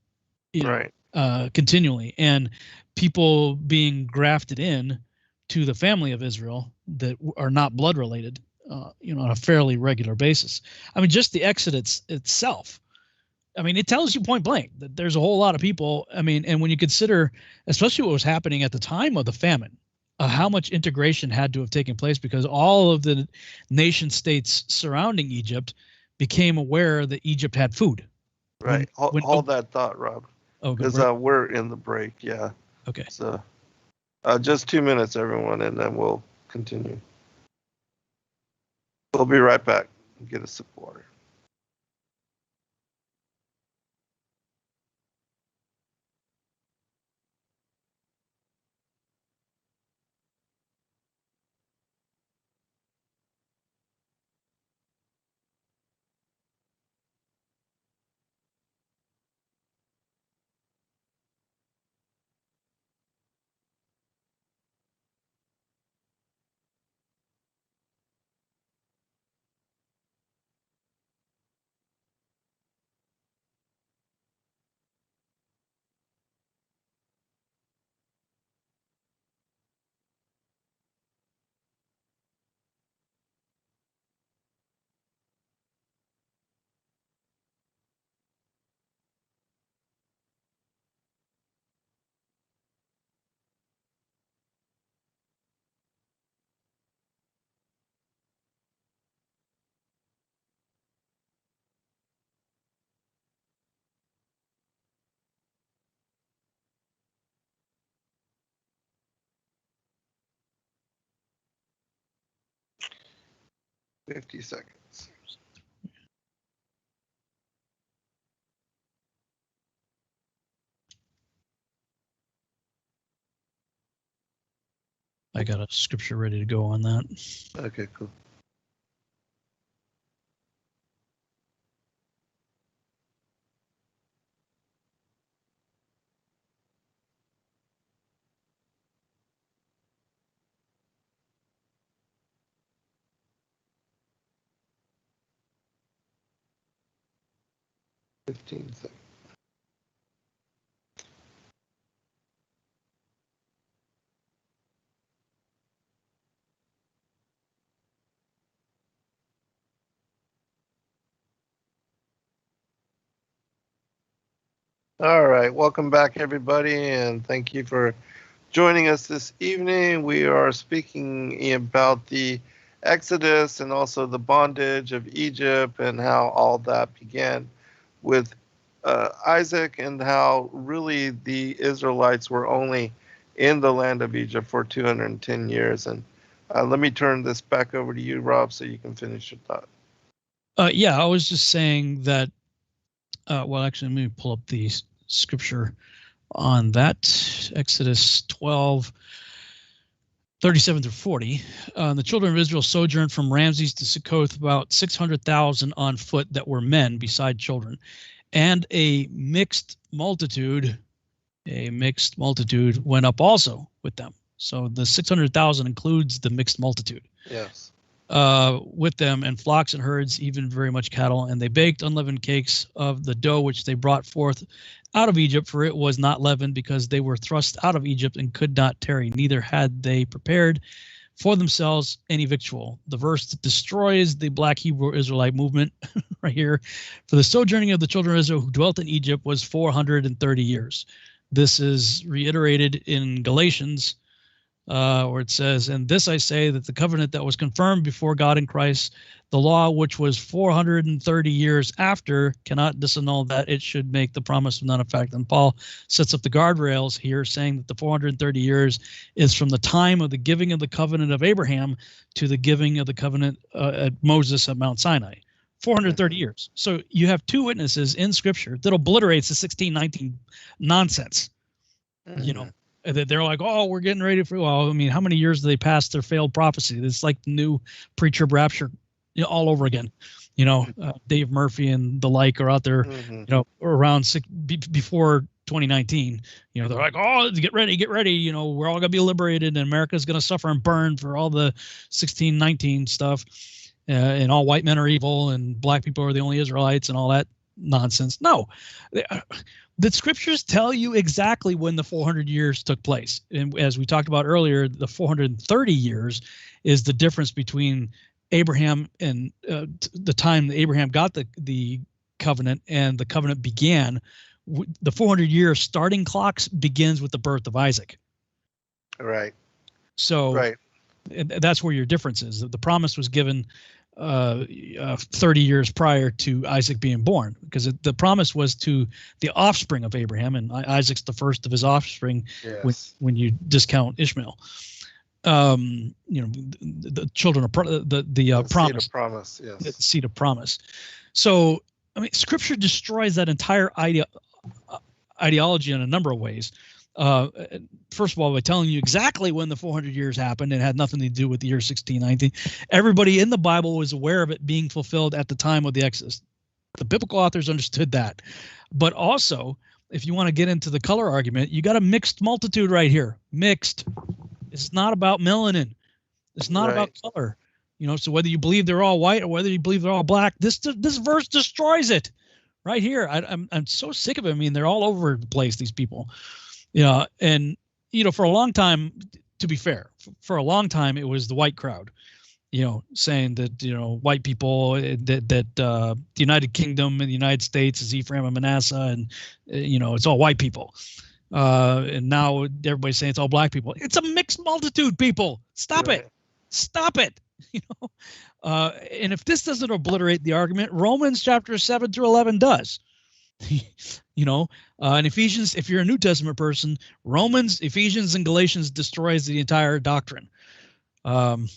continually, and people being grafted in to the family of Israel that are not blood related, on a fairly regular basis. I mean, just the Exodus itself. I mean, it tells you point blank that there's a whole lot of people. I mean, and when you consider, especially what was happening at the time of the famine, how much integration had to have taken place, because all of the nation states surrounding Egypt became aware that Egypt had food. Right. Hold that thought, Rob. Oh, because we're in the break. Yeah. Okay. So just 2 minutes, everyone, and then we'll continue. We'll be right back. Get a sip of water. $50 seconds. I got a scripture ready to go on that. Okay, cool. $15 seconds. All right, welcome back, everybody, and thank you for joining us this evening. We are speaking about the Exodus and also the bondage of Egypt and how all that began with Isaac, and how really the Israelites were only in the land of Egypt for 210 years. And let me turn this back over to you, Rob, so you can finish your thought. Yeah, I was just saying that, well, actually, let me pull up the scripture on that. Exodus 12, 37 through 40. The children of Israel sojourned from Ramses to Succoth, about 600,000 on foot that were men beside children, and a mixed multitude went up also with them. So the 600,000 includes the mixed multitude. Yes. With them, and flocks and herds, even very much cattle. And they baked unleavened cakes of the dough which they brought forth out of Egypt, for it was not leavened, because they were thrust out of Egypt and could not tarry, neither had they prepared for themselves any victual. The verse that destroys the black Hebrew Israelite movement right here. For the sojourning of the children of Israel who dwelt in Egypt was 430 years. This is reiterated in Galatians, where it says, and this I say, that the covenant that was confirmed before God in Christ, the law which was 430 years after, cannot disannul that it should make the promise of none effect. And Paul sets up the guardrails here, saying that the 430 years is from the time of the giving of the covenant of Abraham to the giving of the covenant at Moses at Mount Sinai. 430 years. So you have two witnesses in Scripture that obliterates the 1619 nonsense. You know, they're like, oh, we're getting ready for, well, I mean, how many years do they pass their failed prophecy? It's like the new pre-trib rapture, you know, all over again. You know, Dave Murphy and the like are out there, you know, around before 2019. You know, they're like, oh, get ready. You know, we're all going to be liberated and America's going to suffer and burn for all the 1619 stuff. And all white men are evil and black people are the only Israelites and all that nonsense. No, the Scriptures tell you exactly when the 400 years took place. And as we talked about earlier, the 430 years is the difference between Abraham and the time that Abraham got the covenant and the covenant began. The 400-year starting clocks begins with the birth of Isaac. Right. So right. That's where your difference is. The promise was given 30 years prior to Isaac being born, because the promise was to the offspring of Abraham, and Isaac's the first of his offspring. Yes. when you discount Ishmael. You know, the children of the promise. Seed of promise, yes. The seed of promise. So, I mean, Scripture destroys that entire ideology in a number of ways. First of all, by telling you exactly when the 400 years happened, it had nothing to do with the year 1619. Everybody in the Bible was aware of it being fulfilled at the time of the Exodus. The biblical authors understood that. But also, if you want to get into the color argument, you got a mixed multitude right here. Mixed. It's not about melanin. It's not about color. You know, so whether you believe they're all white or whether you believe they're all black, this verse destroys it right here. I'm so sick of it. I mean, they're all over the place, these people. Yeah, and you know, for a long time, to be fair, for a long time, it was the white crowd, you know, saying that, you know, white people, that the United Kingdom and the United States is Ephraim and Manasseh, and you know, it's all white people. And now everybody's saying it's all black people. It's a mixed multitude, people. Stop it. You know, and if this doesn't obliterate the argument, Romans chapter 7 through 11 does. You know, in Ephesians, if you're a New Testament person, Romans, Ephesians, and Galatians destroys the entire doctrine. You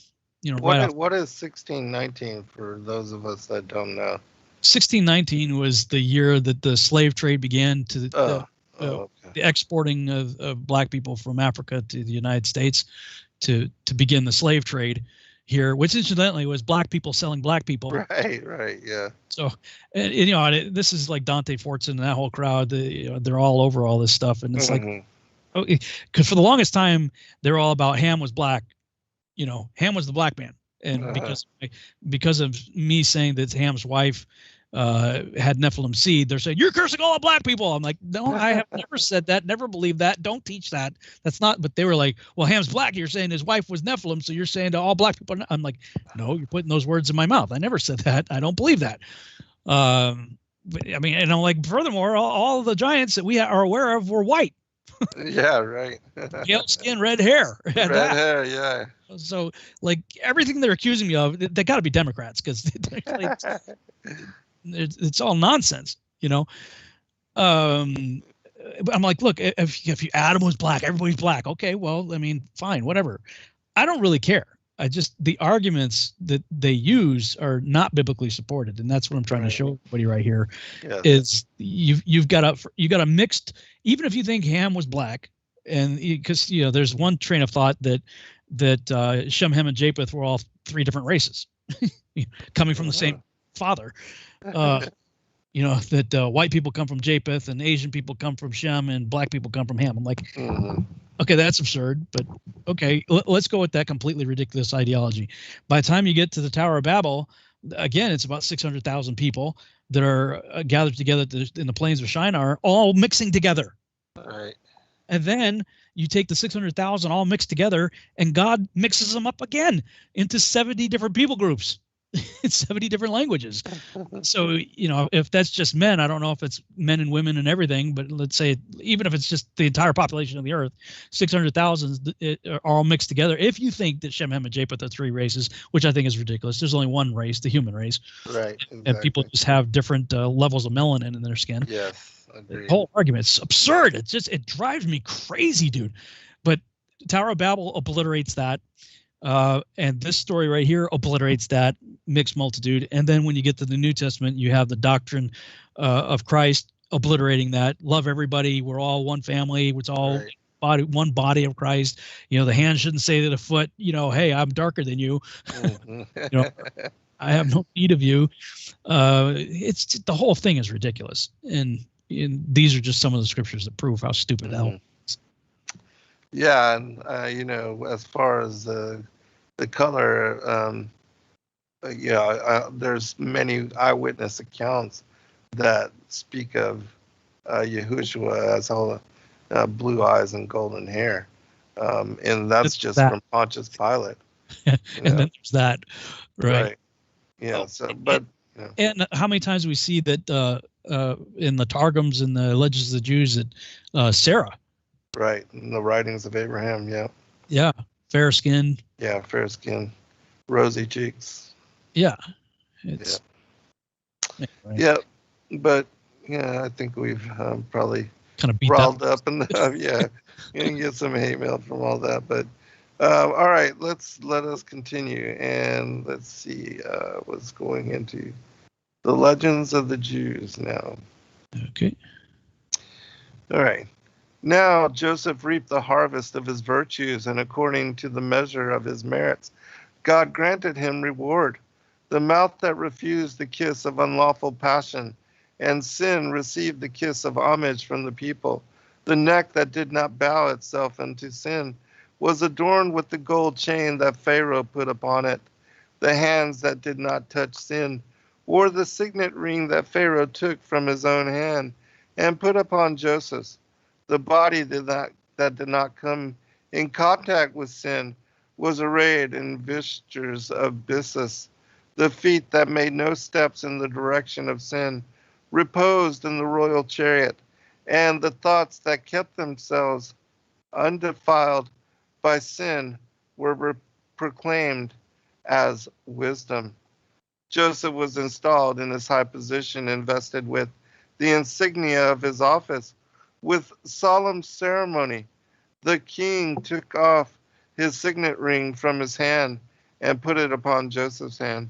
know, what is 1619 for those of us that don't know? 1619 was the year that the slave trade began, to the exporting of black people from Africa to the United States to begin the slave trade here, which incidentally was black people selling black people. Right, yeah. So, and you know, this is like Dante Fortson and that whole crowd. You know, they're all over all this stuff, and it's like, because for the longest time they're all about Ham was black. You know, Ham was the black man, and because of me saying that Ham's wife had Nephilim seed, they're saying you're cursing all black people. I'm like, no, I have never said that, never believed that, don't teach that. That's not. But they were like, well, Ham's black, you're saying his wife was Nephilim, so you're saying to all black people. I'm like, no, you're putting those words in my mouth. I never said that. I don't believe that. But I mean, and I'm like, furthermore, all the giants that we are aware of were white. Yeah, right. Pale skin, red hair. Red hair, yeah. So, like, everything they're accusing me of, they got to be Democrats, because it's all nonsense, you know. I'm like, look, if Adam was black, everybody's black. Okay, well, I mean, fine, whatever. I don't really care. The arguments that they use are not biblically supported, and that's what I'm trying to show everybody right here. Yes. Is you've got a mixed, even if you think Ham was black, and because you know, there's one train of thought that Shem, Ham, and Japheth were all three different races, coming from the same father. You know, that white people come from Japheth and Asian people come from Shem and black people come from Ham. I'm like, okay, that's absurd, but okay, let's go with that completely ridiculous ideology. By the time you get to the Tower of Babel, again, it's about 600,000 people that are gathered together in the plains of Shinar, all mixing together. All right. And then you take the 600,000 all mixed together, and God mixes them up again into 70 different people groups in 70 different languages. So, if that's just men, I don't know if it's men and women and everything, but let's say even if it's just the entire population of the earth, 600,000 are all mixed together. If you think that Shem, Ham, and Japheth are 3 races, which I think is ridiculous. There's only one race, the human race. Right. Exactly. And people just have different levels of melanin in their skin. Yes. Agreed. The whole argument's absurd. It drives me crazy, dude. But Tower of Babel obliterates that. And this story right here obliterates that mixed multitude. And then when you get to the New Testament, you have the doctrine of Christ obliterating that. Love everybody. We're all one family. It's all one body of Christ. The hand shouldn't say to the foot, hey, I'm darker than you. I have no need of you. It's the whole thing is ridiculous. And these are just some of the scriptures that prove how stupid that whole is. Yeah, and as far as the color, there's many eyewitness accounts that speak of Yahushua as all blue eyes and golden hair, and that's just from Pontius Pilate. And then there's that, right? Yeah. So, but and how many times we see that in the Targums and the Legends of the Jews that Sarah. Right, in the writings of Abraham, yeah. Yeah, fair skin. Yeah, fair skin, rosy cheeks. Yeah. Yeah, but I think we've probably kind of riled up enough. Yeah, and get some hate mail from all that. But all right, let us continue, and let's see what's going into the Legends of the Jews now. Okay. All right. Now Joseph reaped the harvest of his virtues, and according to the measure of his merits, God granted him reward. The mouth that refused the kiss of unlawful passion, and sin received the kiss of homage from the people. The neck that did not bow itself unto sin was adorned with the gold chain that Pharaoh put upon it. The hands that did not touch sin wore the signet ring that Pharaoh took from his own hand and put upon Joseph's. The body that did not come in contact with sin was arrayed in vestures of byssus. The feet that made no steps in the direction of sin reposed in the royal chariot, and the thoughts that kept themselves undefiled by sin were proclaimed as wisdom. Joseph was installed in his high position, invested with the insignia of his office. With solemn ceremony, the king took off his signet ring from his hand and put it upon Joseph's hand,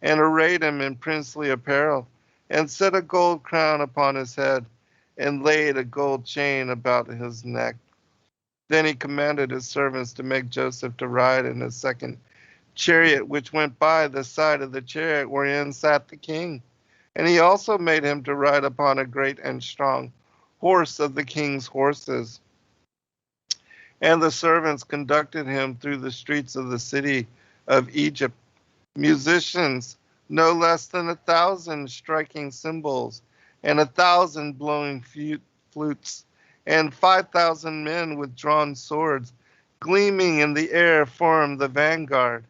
and arrayed him in princely apparel, and set a gold crown upon his head, and laid a gold chain about his neck. Then he commanded his servants to make Joseph to ride in his second chariot, which went by the side of the chariot wherein sat the king. And he also made him to ride upon a great and strong horse of the king's horses. And the servants conducted him through the streets of the city of Egypt. Musicians, no less than 1,000 striking cymbals, and 1,000 blowing flutes, and 5,000 men with drawn swords, gleaming in the air, formed the vanguard.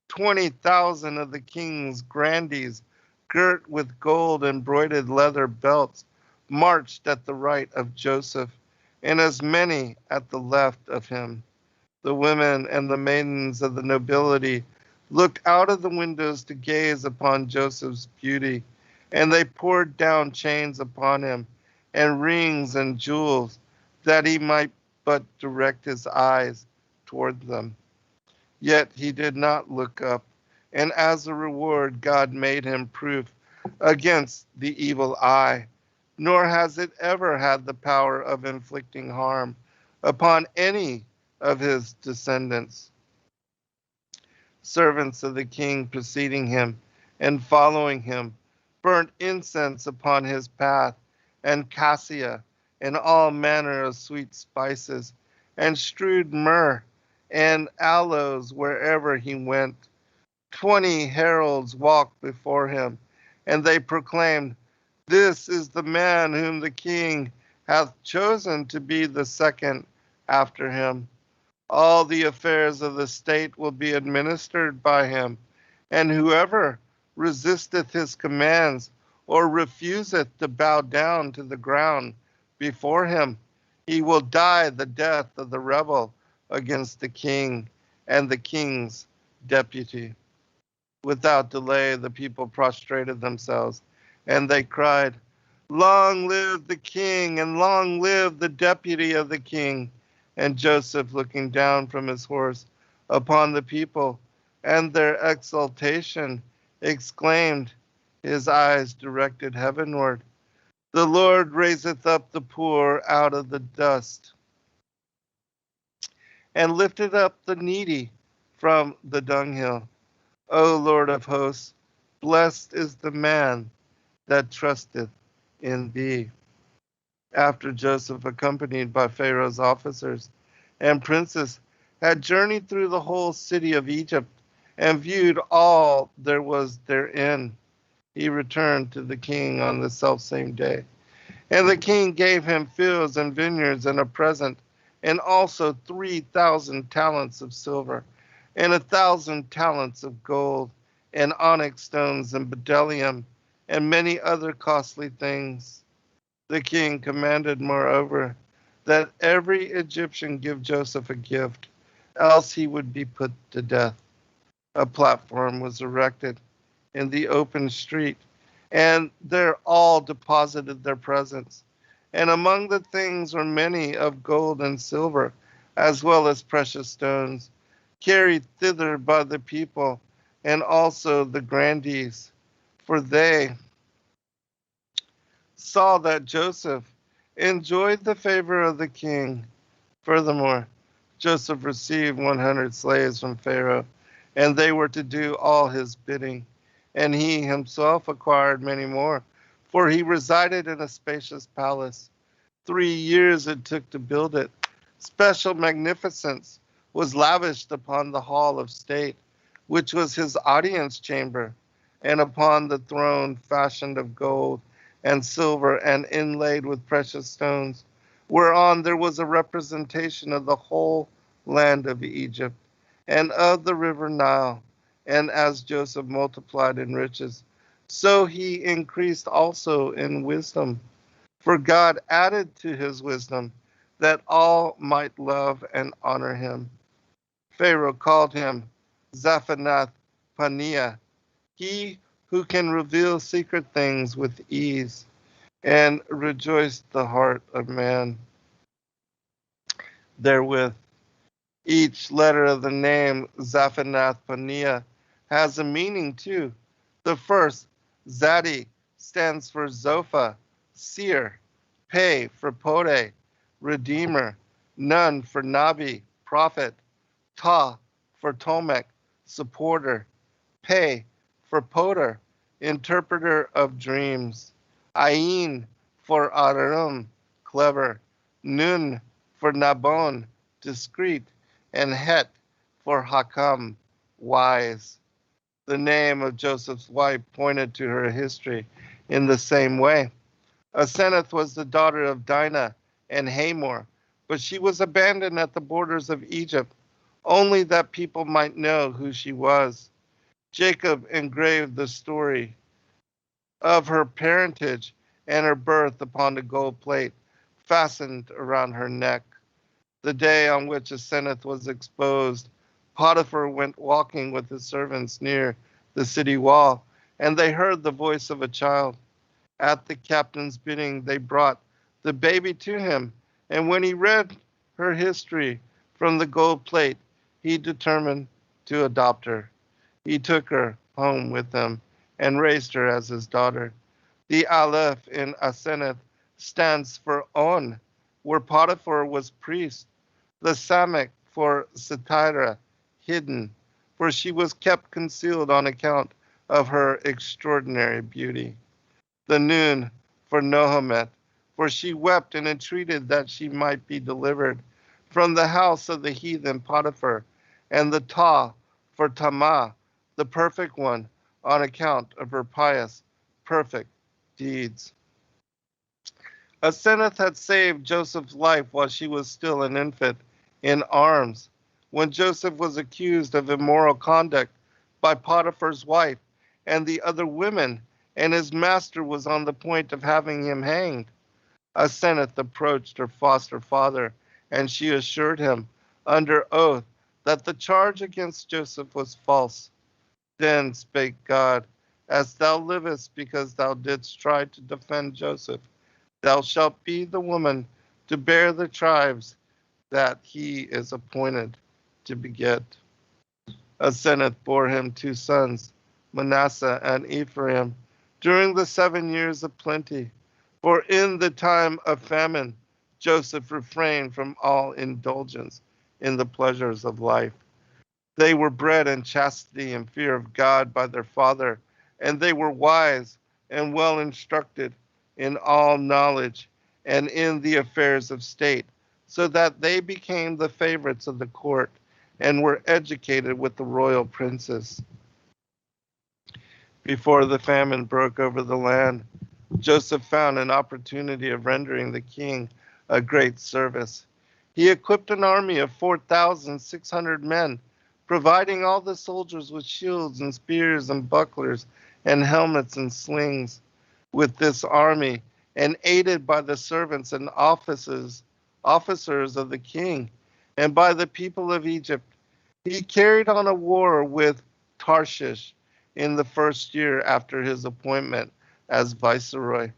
20,000 of the king's grandees, girt with gold embroidered leather belts, marched at the right of Joseph, and as many at the left of him. The women and the maidens of the nobility looked out of the windows to gaze upon Joseph's beauty, and they poured down chains upon him, and rings and jewels, that he might but direct his eyes toward them. Yet he did not look up, and as a reward God made him proof against the evil eye, nor has it ever had the power of inflicting harm upon any of his descendants. Servants of the king preceding him and following him burnt incense upon his path, and cassia, and all manner of sweet spices, and strewed myrrh and aloes wherever he went. 20 heralds walked before him, and they proclaimed, "This is the man whom the king hath chosen to be the second after him. All the affairs of the state will be administered by him, and whoever resisteth his commands or refuseth to bow down to the ground before him, he will die the death of the rebel against the king and the king's deputy. Without delay, the people prostrated themselves, and they cried, Long live the king, and long live the deputy of the king. And Joseph, looking down from his horse upon the people and their exultation, exclaimed, his eyes directed heavenward, The Lord raiseth up the poor out of the dust, and lifted up the needy from the dunghill. O Lord of hosts, blessed is the man that trusteth in thee. After Joseph, accompanied by Pharaoh's officers and princes, had journeyed through the whole city of Egypt and viewed all there was therein, he returned to the king on the selfsame day. And the king gave him fields and vineyards and a present, and also 3,000 talents of silver, and 1,000 talents of gold, and onyx stones, and bdellium, and many other costly things. The king commanded, moreover, that every Egyptian give Joseph a gift, else he would be put to death. A platform was erected in the open street, and there all deposited their presents. And among the things were many of gold and silver, as well as precious stones, carried thither by the people, and also the grandees, for they saw that Joseph enjoyed the favor of the king. Furthermore, Joseph received 100 slaves from Pharaoh, and they were to do all his bidding. And he himself acquired many more, for he resided in a spacious palace. 3 years it took to build it. Special magnificence was lavished upon the hall of state, which was his audience chamber, and upon the throne fashioned of gold and silver and inlaid with precious stones, whereon there was a representation of the whole land of Egypt and of the river Nile. And as Joseph multiplied in riches, so he increased also in wisdom. For God added to his wisdom, that all might love and honor him. Pharaoh called him Zaphanath Paneah, he who can reveal secret things with ease, and rejoiced the heart of man therewith. Each letter of the name Zaphanath Paneah has a meaning too. The first, Zadi, stands for Zophah, seer, Pe for Pode, redeemer, Nun for Nabi, prophet, Ta for Tomek, supporter, Pe for Poder, interpreter of dreams, Ayin for Arum, clever, Nun for Nabon, discreet, and Het for Hakam, wise. The name of Joseph's wife pointed to her history in the same way. Asenath was the daughter of Dinah and Hamor, but she was abandoned at the borders of Egypt, only that people might know who she was. Jacob engraved the story of her parentage and her birth upon the gold plate fastened around her neck. The day on which Asenath was exposed, Potiphar went walking with his servants near the city wall, and they heard the voice of a child. At the captain's bidding, they brought the baby to him, and when he read her history from the gold plate, he determined to adopt her. He took her home with him and raised her as his daughter. The Aleph in Asenath stands for On, where Potiphar was priest. The Samek for Satira, hidden, for she was kept concealed on account of her extraordinary beauty. The Nun for Nohamet, for she wept and entreated that she might be delivered from the house of the heathen Potiphar, and the Ta for Tamah, the perfect one, on account of her pious, perfect deeds. Asenath had saved Joseph's life while she was still an infant in arms, when Joseph was accused of immoral conduct by Potiphar's wife and the other women, and his master was on the point of having him hanged. Asenath approached her foster father, and she assured him, under oath, that the charge against Joseph was false. Then spake God, As thou livest, because thou didst try to defend Joseph, thou shalt be the woman to bear the tribes that he is appointed to beget. Asenath bore him 2 sons, Manasseh and Ephraim, during the 7 years of plenty. For in the time of famine, Joseph refrained from all indulgence in the pleasures of life. They were bred in chastity and fear of God by their father, and they were wise and well instructed in all knowledge and in the affairs of state, so that they became the favorites of the court and were educated with the royal princes. Before the famine broke over the land, Joseph found an opportunity of rendering the king a great service. He equipped an army of 4,600 men, providing all the soldiers with shields and spears and bucklers and helmets and slings. With this army, and aided by the servants and officers of the king, and by the people of Egypt, he carried on a war with Tarshish in the first year after his appointment as viceroy.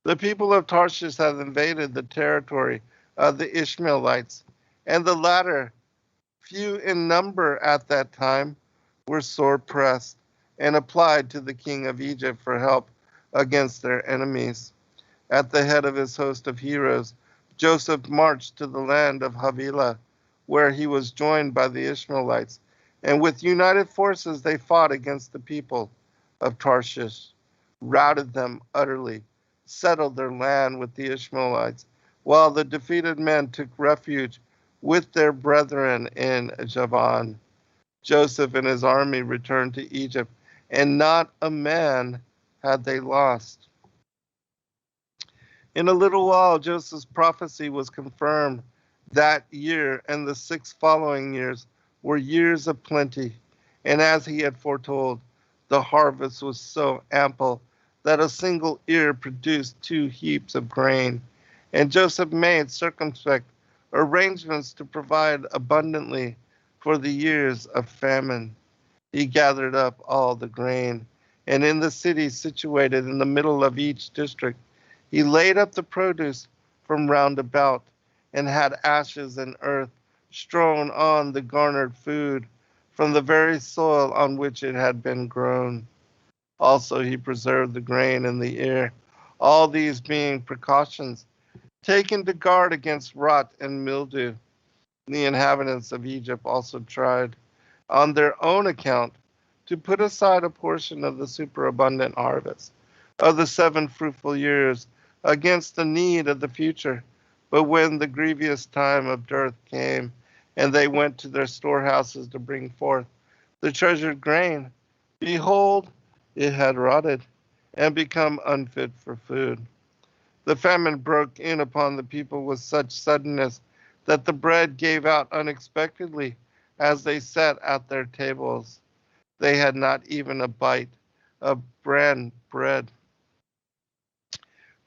The people of Tarshish had invaded the territory of the Ishmaelites, and the latter, few in number at that time, were sore pressed, and applied to the king of Egypt for help against their enemies. At the head of his host of heroes, Joseph marched to the land of Havilah, where he was joined by the Ishmaelites, and with united forces they fought against the people of Tarshish, routed them utterly, settled their land with the Ishmaelites, while the defeated men took refuge with their brethren in Javan. Joseph and his army returned to Egypt, and not a man had they lost. In a little while, Joseph's prophecy was confirmed that year, and the 6 following years were years of plenty. And as he had foretold, the harvest was so ample that a single ear produced 2 heaps of grain. And Joseph made circumspect arrangements to provide abundantly for the years of famine. He gathered up all the grain, and in the cities situated in the middle of each district, he laid up the produce from round about, and had ashes and earth strewn on the garnered food from the very soil on which it had been grown. Also he preserved the grain in the ear, all these being precautions taken to guard against rot and mildew. The inhabitants of Egypt also tried, on their own account, to put aside a portion of the superabundant harvest of the 7 fruitful years against the need of the future. But when the grievous time of dearth came, and they went to their storehouses to bring forth the treasured grain, behold, it had rotted and become unfit for food. The famine broke in upon the people with such suddenness that the bread gave out unexpectedly as they sat at their tables. They had not even a bite of bran bread.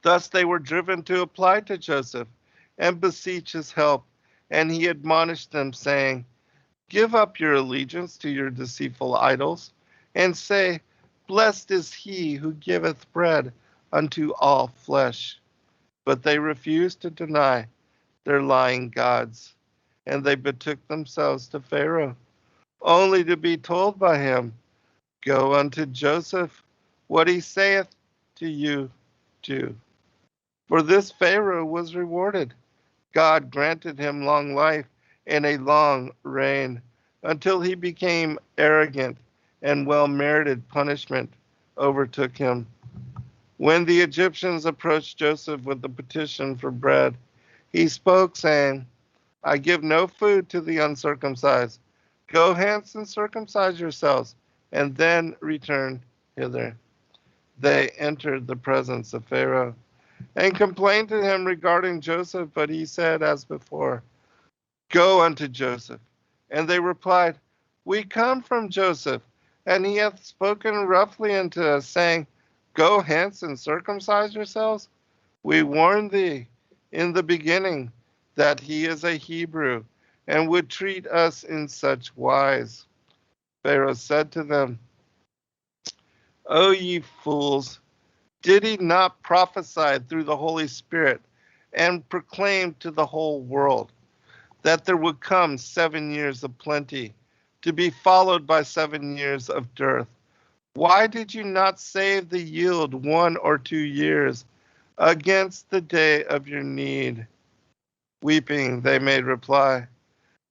Thus they were driven to apply to Joseph and beseech his help, and he admonished them, saying, Give up your allegiance to your deceitful idols, and say, Blessed is he who giveth bread unto all flesh. But they refused to deny their lying gods, and they betook themselves to Pharaoh, only to be told by him, Go unto Joseph, what he saith to you, do. For this Pharaoh was rewarded. God granted him long life and a long reign, until he became arrogant, and well-merited punishment overtook him. When the Egyptians approached Joseph with the petition for bread, he spoke, saying, I give no food to the uncircumcised. Go hence and circumcise yourselves, and then return hither. They entered the presence of Pharaoh, and complained to him regarding Joseph, but he said as before, Go unto Joseph. And they replied, We come from Joseph, and he hath spoken roughly unto us, saying, Go hence and circumcise yourselves. We warned thee in the beginning that he is a Hebrew, and would treat us in such wise. Pharaoh said to them, O ye fools, did he not prophesy through the Holy Spirit and proclaim to the whole world that there would come 7 years of plenty, to be followed by 7 years of dearth? Why did you not save the yield 1 or 2 years against the day of your need? Weeping, they made reply,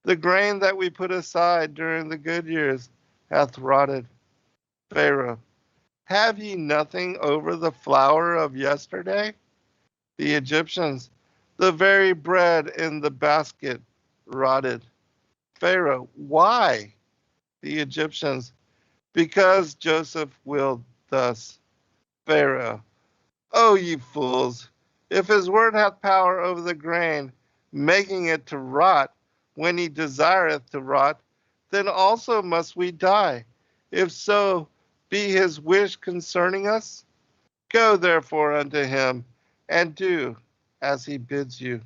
The grain that we put aside during the good years hath rotted. Pharaoh, have ye nothing over the flour of yesterday? The Egyptians, the very bread in the basket rotted. Pharaoh, why? The Egyptians, because Joseph willed thus. Pharaoh, O ye fools, if his word hath power over the grain, making it to rot when he desireth to rot, then also must we die, if so be his wish concerning us. Go therefore unto him, and do as he bids you.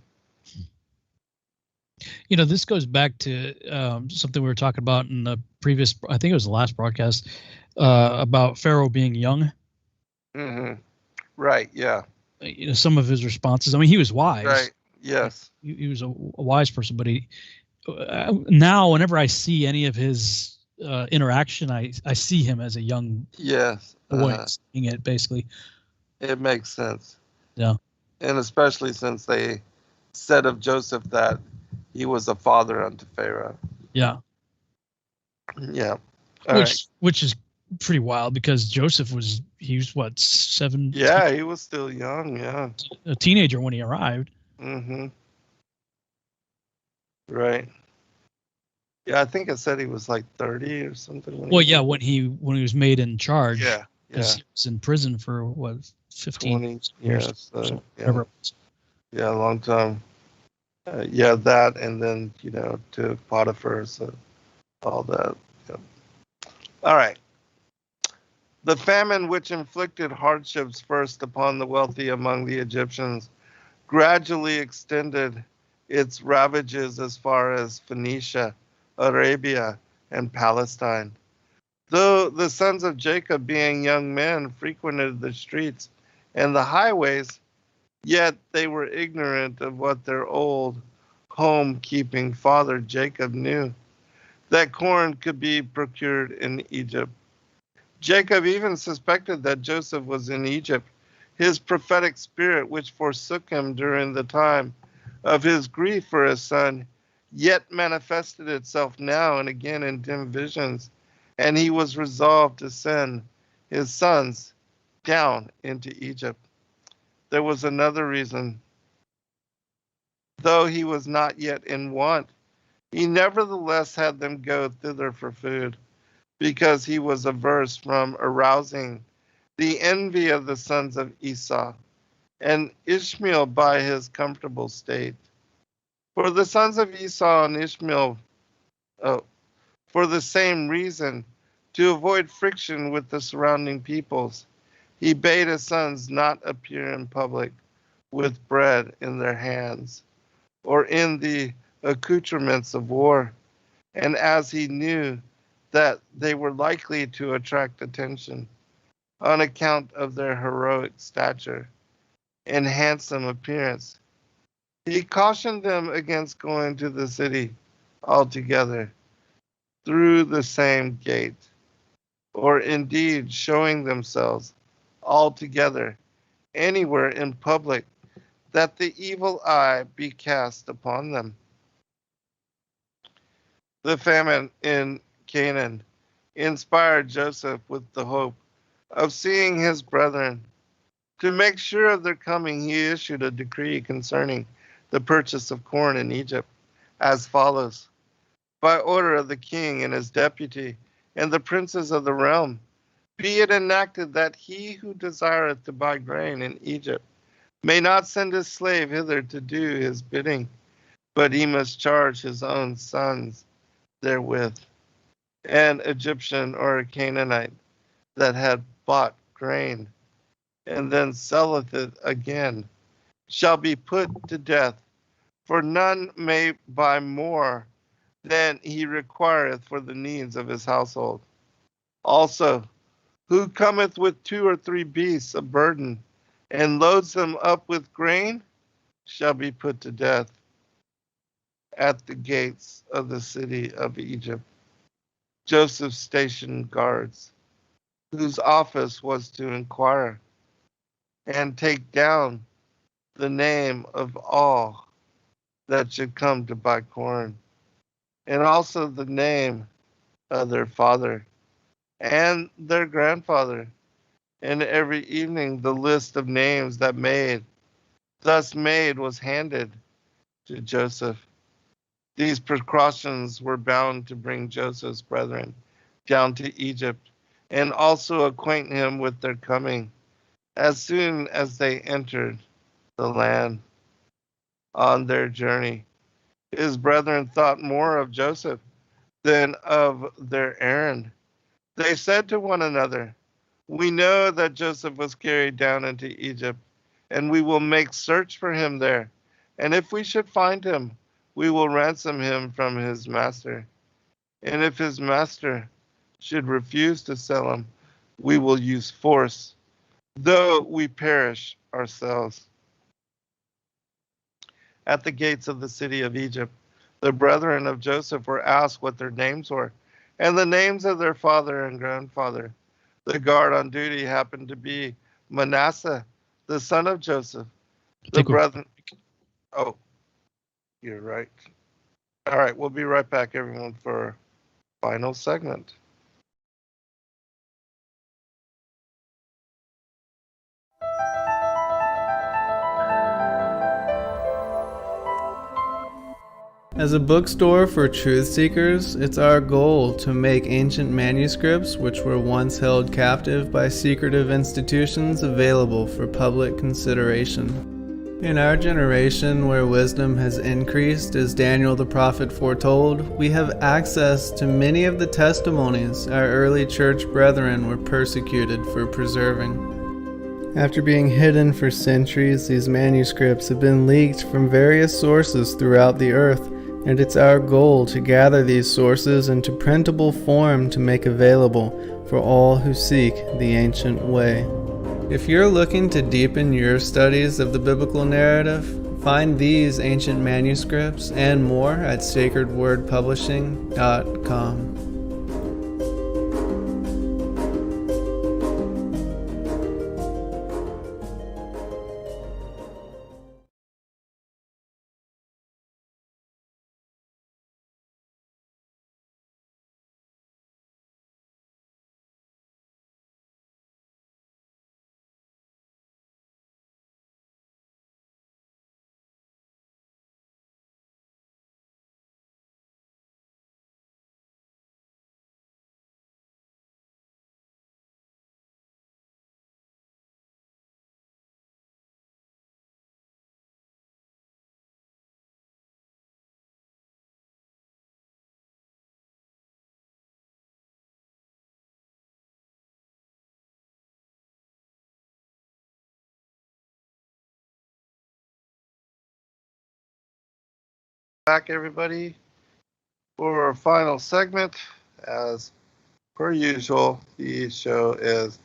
This goes back to something we were talking about in the previous, I think it was the last broadcast, about Pharaoh being young. Mm-hmm. Right, yeah. Some of his responses, I mean, he was wise. Right, yes. He was a wise person, but he now whenever I see any of his interaction, I see him as a young boy saying it, basically. It makes sense. Yeah. And especially since they said of Joseph that he was a father unto Pharaoh. Yeah. Yeah. Which is pretty wild, because Joseph was what, 7? Yeah, he was still young, yeah. A teenager when he arrived. Mm-hmm. Right. Yeah, I think it said he was like 30 or something. Well, yeah, when he was made in charge. Yeah. Because he was in prison for what, 15 20 years? So, whatever. Yeah, a long time. That, and then to Potiphar, so all that. Yeah. All right. The famine which inflicted hardships first upon the wealthy among the Egyptians gradually extended its ravages as far as Phoenicia, Arabia, and Palestine. Though the sons of Jacob, being young men, frequented the streets and the highways, yet they were ignorant of what their old home-keeping father Jacob knew, that corn could be procured in Egypt. Jacob even suspected that Joseph was in Egypt. His prophetic spirit, which forsook him during the time of his grief for his son, yet manifested itself now and again in dim visions, and he was resolved to send his sons down into Egypt. There was another reason. Though he was not yet in want, he nevertheless had them go thither for food, because he was averse from arousing the envy of the sons of Esau, and Ishmael by his comfortable state. For the sons of Esau and Ishmael, for the same reason, to avoid friction with the surrounding peoples, he bade his sons not appear in public with bread in their hands, or in the accoutrements of war, and as he knew that they were likely to attract attention on account of their heroic stature and handsome appearance, he cautioned them against going to the city altogether through the same gate, or indeed showing themselves altogether anywhere in public, that the evil eye be cast upon them. The famine in Canaan inspired Joseph with the hope of seeing his brethren. To make sure of their coming, he issued a decree concerning the purchase of corn in Egypt as follows. By order of the king and his deputy and the princes of the realm, be it enacted that he who desireth to buy grain in Egypt may not send his slave hither to do his bidding, but he must charge his own sons therewith. An Egyptian or a Canaanite that had bought grain, and then selleth it again, shall be put to death, for none may buy more than he requireth for the needs of his household. Also, who cometh with 2 or 3 beasts of burden, and loads them up with grain, shall be put to death at the gates of the city of Egypt. Joseph stationed guards, whose office was to inquire and take down the name of all that should come to buy corn, and also the name of their father and their grandfather, and every evening the list of names that thus made was handed to Joseph. These precautions were bound to bring Joseph's brethren down to Egypt, and also acquaint him with their coming as soon as they entered the land on their journey. His brethren thought more of Joseph than of their errand. They said to one another, we know that Joseph was carried down into Egypt, and we will make search for him there. And if we should find him, we will ransom him from his master. And if his master should refuse to sell him, we will use force, though we perish ourselves. At the gates of the city of Egypt, the brethren of Joseph were asked what their names were, and the names of their father and grandfather. The guard on duty happened to be Manasseh, the son of Joseph. The brethren. Oh, you're right. All right, we'll be right back, everyone, for final segment. As a bookstore for truth seekers, it's our goal to make ancient manuscripts which were once held captive by secretive institutions available for public consideration. In our generation, where wisdom has increased as Daniel the prophet foretold, we have access to many of the testimonies our early church brethren were persecuted for preserving. After being hidden for centuries, these manuscripts have been leaked from various sources throughout the earth, and it's our goal to gather these sources into printable form to make available for all who seek the ancient way. If you're looking to deepen your studies of the biblical narrative, find these ancient manuscripts and more at sacredwordpublishing.com. Back, everybody, for our final segment. As per usual, the show is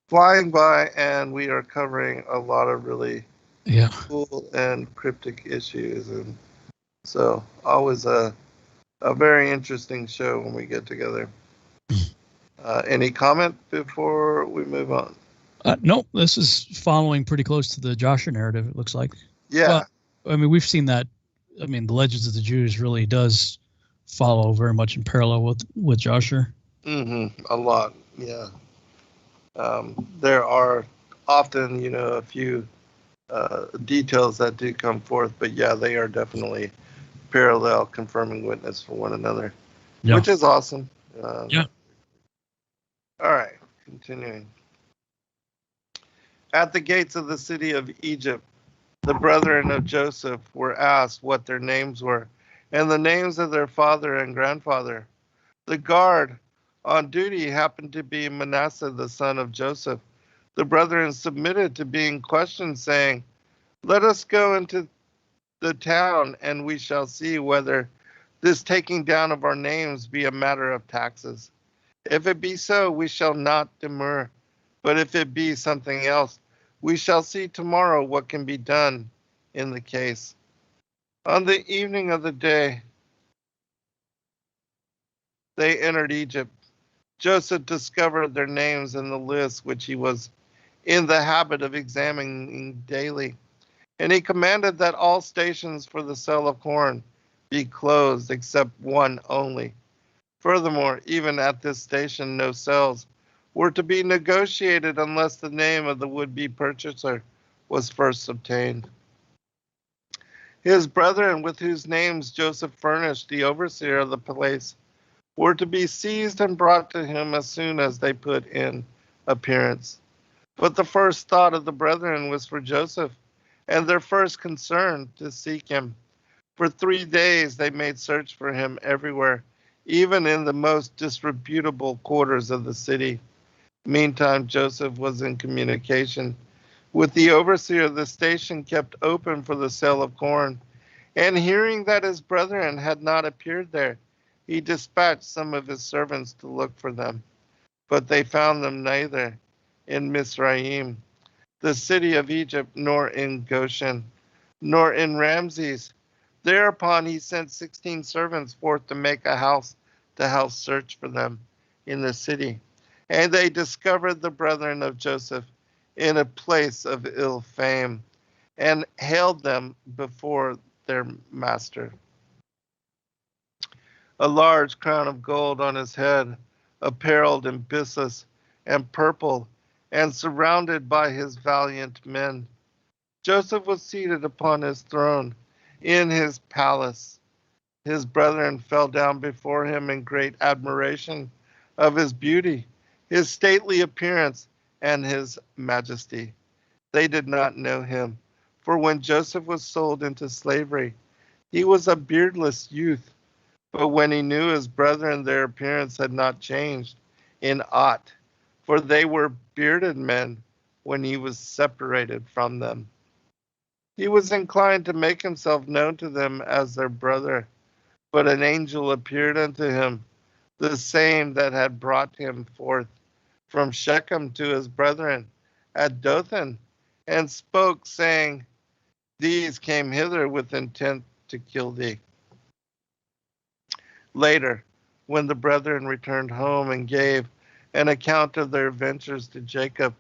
flying by, and we are covering a lot of really cool and cryptic issues, and so always a very interesting show when we get together. Any comment before we move on? No, this is following pretty close to the Joshua narrative, it looks like. Yeah. Well, I mean, we've seen that. I mean, the Legends of the Jews really does follow very much in parallel with Joshua. A lot, yeah. There are often, a few details that do come forth, but yeah, they are definitely parallel, confirming witness for one another, which is awesome. Yeah. All right, continuing. At the gates of the city of Egypt, The brethren of Joseph were asked what their names were, and the names of their father and grandfather. The guard on duty happened to be Manasseh, the son of Joseph. The brethren submitted to being questioned, saying, "Let us go into the town, and we shall see whether this taking down of our names be a matter of taxes. If it be so, we shall not demur. But if it be something else, we shall see tomorrow what can be done in the case." On the evening of the day, they entered Egypt. Joseph discovered their names in the list which he was in the habit of examining daily. And he commanded that all stations for the sale of corn be closed except one only. Furthermore, even at this station, no sales were to be negotiated unless the name of the would-be purchaser was first obtained. His brethren, with whose names Joseph furnished the overseer of the place, were to be seized and brought to him as soon as they put in appearance. But the first thought of the brethren was for Joseph, and their first concern to seek him. For 3 days they made search for him everywhere, even in the most disreputable quarters of the city. Meantime, Joseph was in communication with the overseer of the station kept open for the sale of corn, and hearing that his brethren had not appeared there, he dispatched some of his servants to look for them. But they found them neither in Mizraim, the city of Egypt, nor in Goshen, nor in Ramses. Thereupon he sent 16 servants forth to make a house-to-house search for them in the city. And they discovered the brethren of Joseph in a place of ill fame, and haled them before their master. A large crown of gold on his head, apparelled in byssus and purple, and surrounded by his valiant men. Joseph was seated upon his throne in his palace. His brethren fell down before him in great admiration of his beauty, his stately appearance, and his majesty. They did not know him, for when Joseph was sold into slavery, he was a beardless youth. But when he knew his brethren, their appearance had not changed in aught, for they were bearded men when he was separated from them. He was inclined to make himself known to them as their brother, but an angel appeared unto him, the same that had brought him forth from Shechem to his brethren at Dothan, and spoke, saying, "These came hither with intent to kill thee." Later, when the brethren returned home and gave an account of their adventures to Jacob,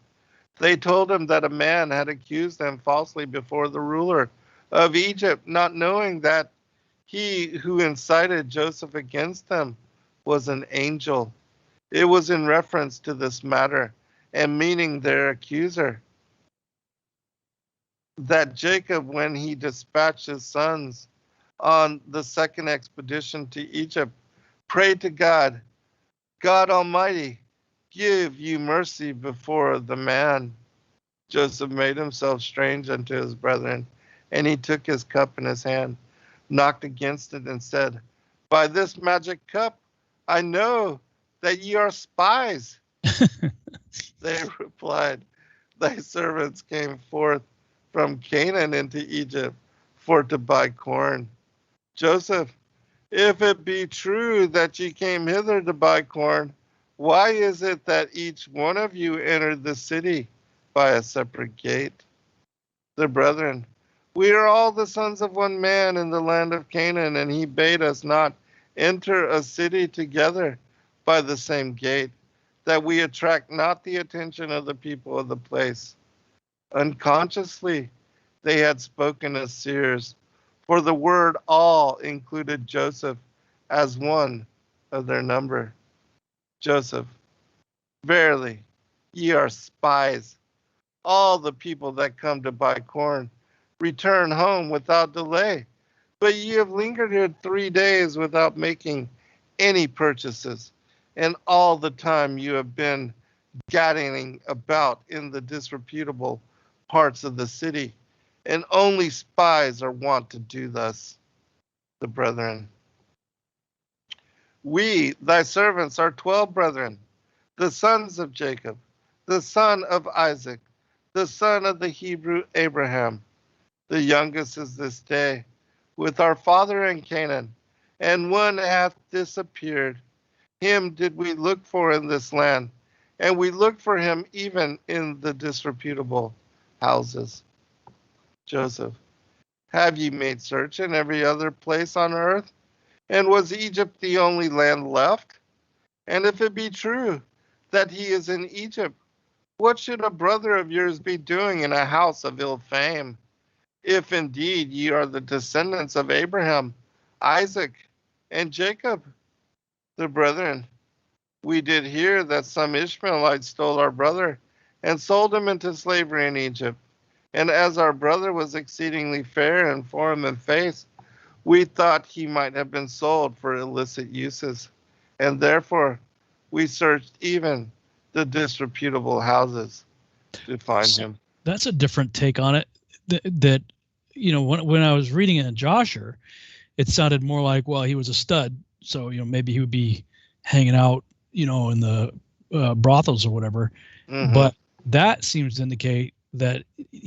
they told him that a man had accused them falsely before the ruler of Egypt, not knowing that he who incited Joseph against them was an angel. It was in reference to this matter, and meaning their accuser, that Jacob, when he dispatched his sons on the second expedition to Egypt, prayed to God, "God Almighty, give you mercy before the man." Joseph made himself strange unto his brethren, and he took his cup in his hand, knocked against it, and said, "By this magic cup, I know that ye are spies." They replied, "Thy servants came forth from Canaan into Egypt for to buy corn." Joseph, "If it be true that ye came hither to buy corn, why is it that each one of you entered the city by a separate gate?" The brethren, "We are all the sons of one man in the land of Canaan, and he bade us not enter a city together by the same gate, that we attract not the attention of the people of the place." Unconsciously, they had spoken as seers, for the word all included Joseph as one of their number. Joseph, "Verily, ye are spies. All the people that come to buy corn return home without delay, but ye have lingered here 3 days without making any purchases, and all the time you have been gadding about in the disreputable parts of the city. and only spies are wont to do thus. The brethren. We, thy servants, are 12 brethren, the sons of Jacob, the son of Isaac, the son of the Hebrew Abraham. The youngest is this day with our father in Canaan, and one hath disappeared. Him did we look for in this land, and we looked for him even in the disreputable houses. Joseph, have ye made search in every other place on earth? And was Egypt the only land left? And if it be true that he is in Egypt, what should a brother of yours be doing in a house of ill fame? If indeed ye are the descendants of Abraham, Isaac, and Jacob, the brethren, we did hear that some Ishmaelites stole our brother and sold him into slavery in Egypt. And as our brother was exceedingly fair in form and face, we thought he might have been sold for illicit uses. And therefore, we searched even the disreputable houses to find him. That's a different take on it. That when I was reading it in Joshua, it sounded more like, well, he was a stud, so maybe he would be hanging out in the brothels or whatever. Mm-hmm. But that seems to indicate that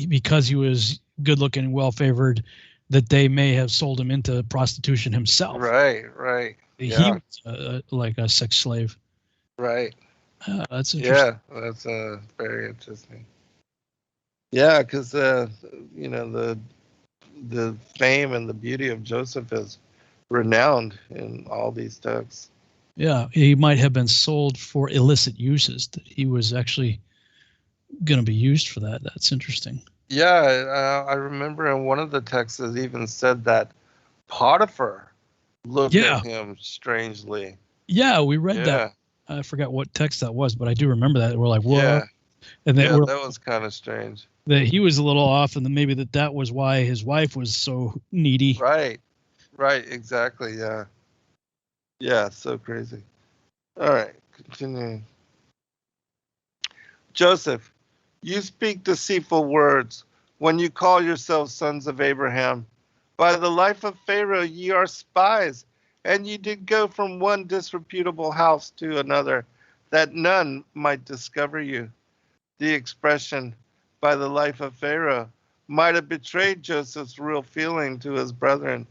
because he was good looking and well favored, that they may have sold him into prostitution himself. Right. He was like a sex slave. Right. That's interesting. Yeah, that's very interesting. Yeah, because the fame and the beauty of Joseph is renowned in all these texts. Yeah, he might have been sold for illicit uses, that he was actually going to be used for that. That's interesting. Yeah, I remember in one of the texts it even said that Potiphar looked at him strangely. Yeah, we read that. I forgot what text that was, but I do remember that. We're like, what? Yeah. And that was kind of strange. That he was a little off, and then maybe that was why his wife was so needy. Right, exactly, yeah. Yeah, so crazy. All right, continuing. Joseph, you speak deceitful words when you call yourselves sons of Abraham. By the life of Pharaoh ye are spies, and ye did go from one disreputable house to another, that none might discover you. The expression, by the life of Pharaoh, might have betrayed Joseph's real feeling to his brethren,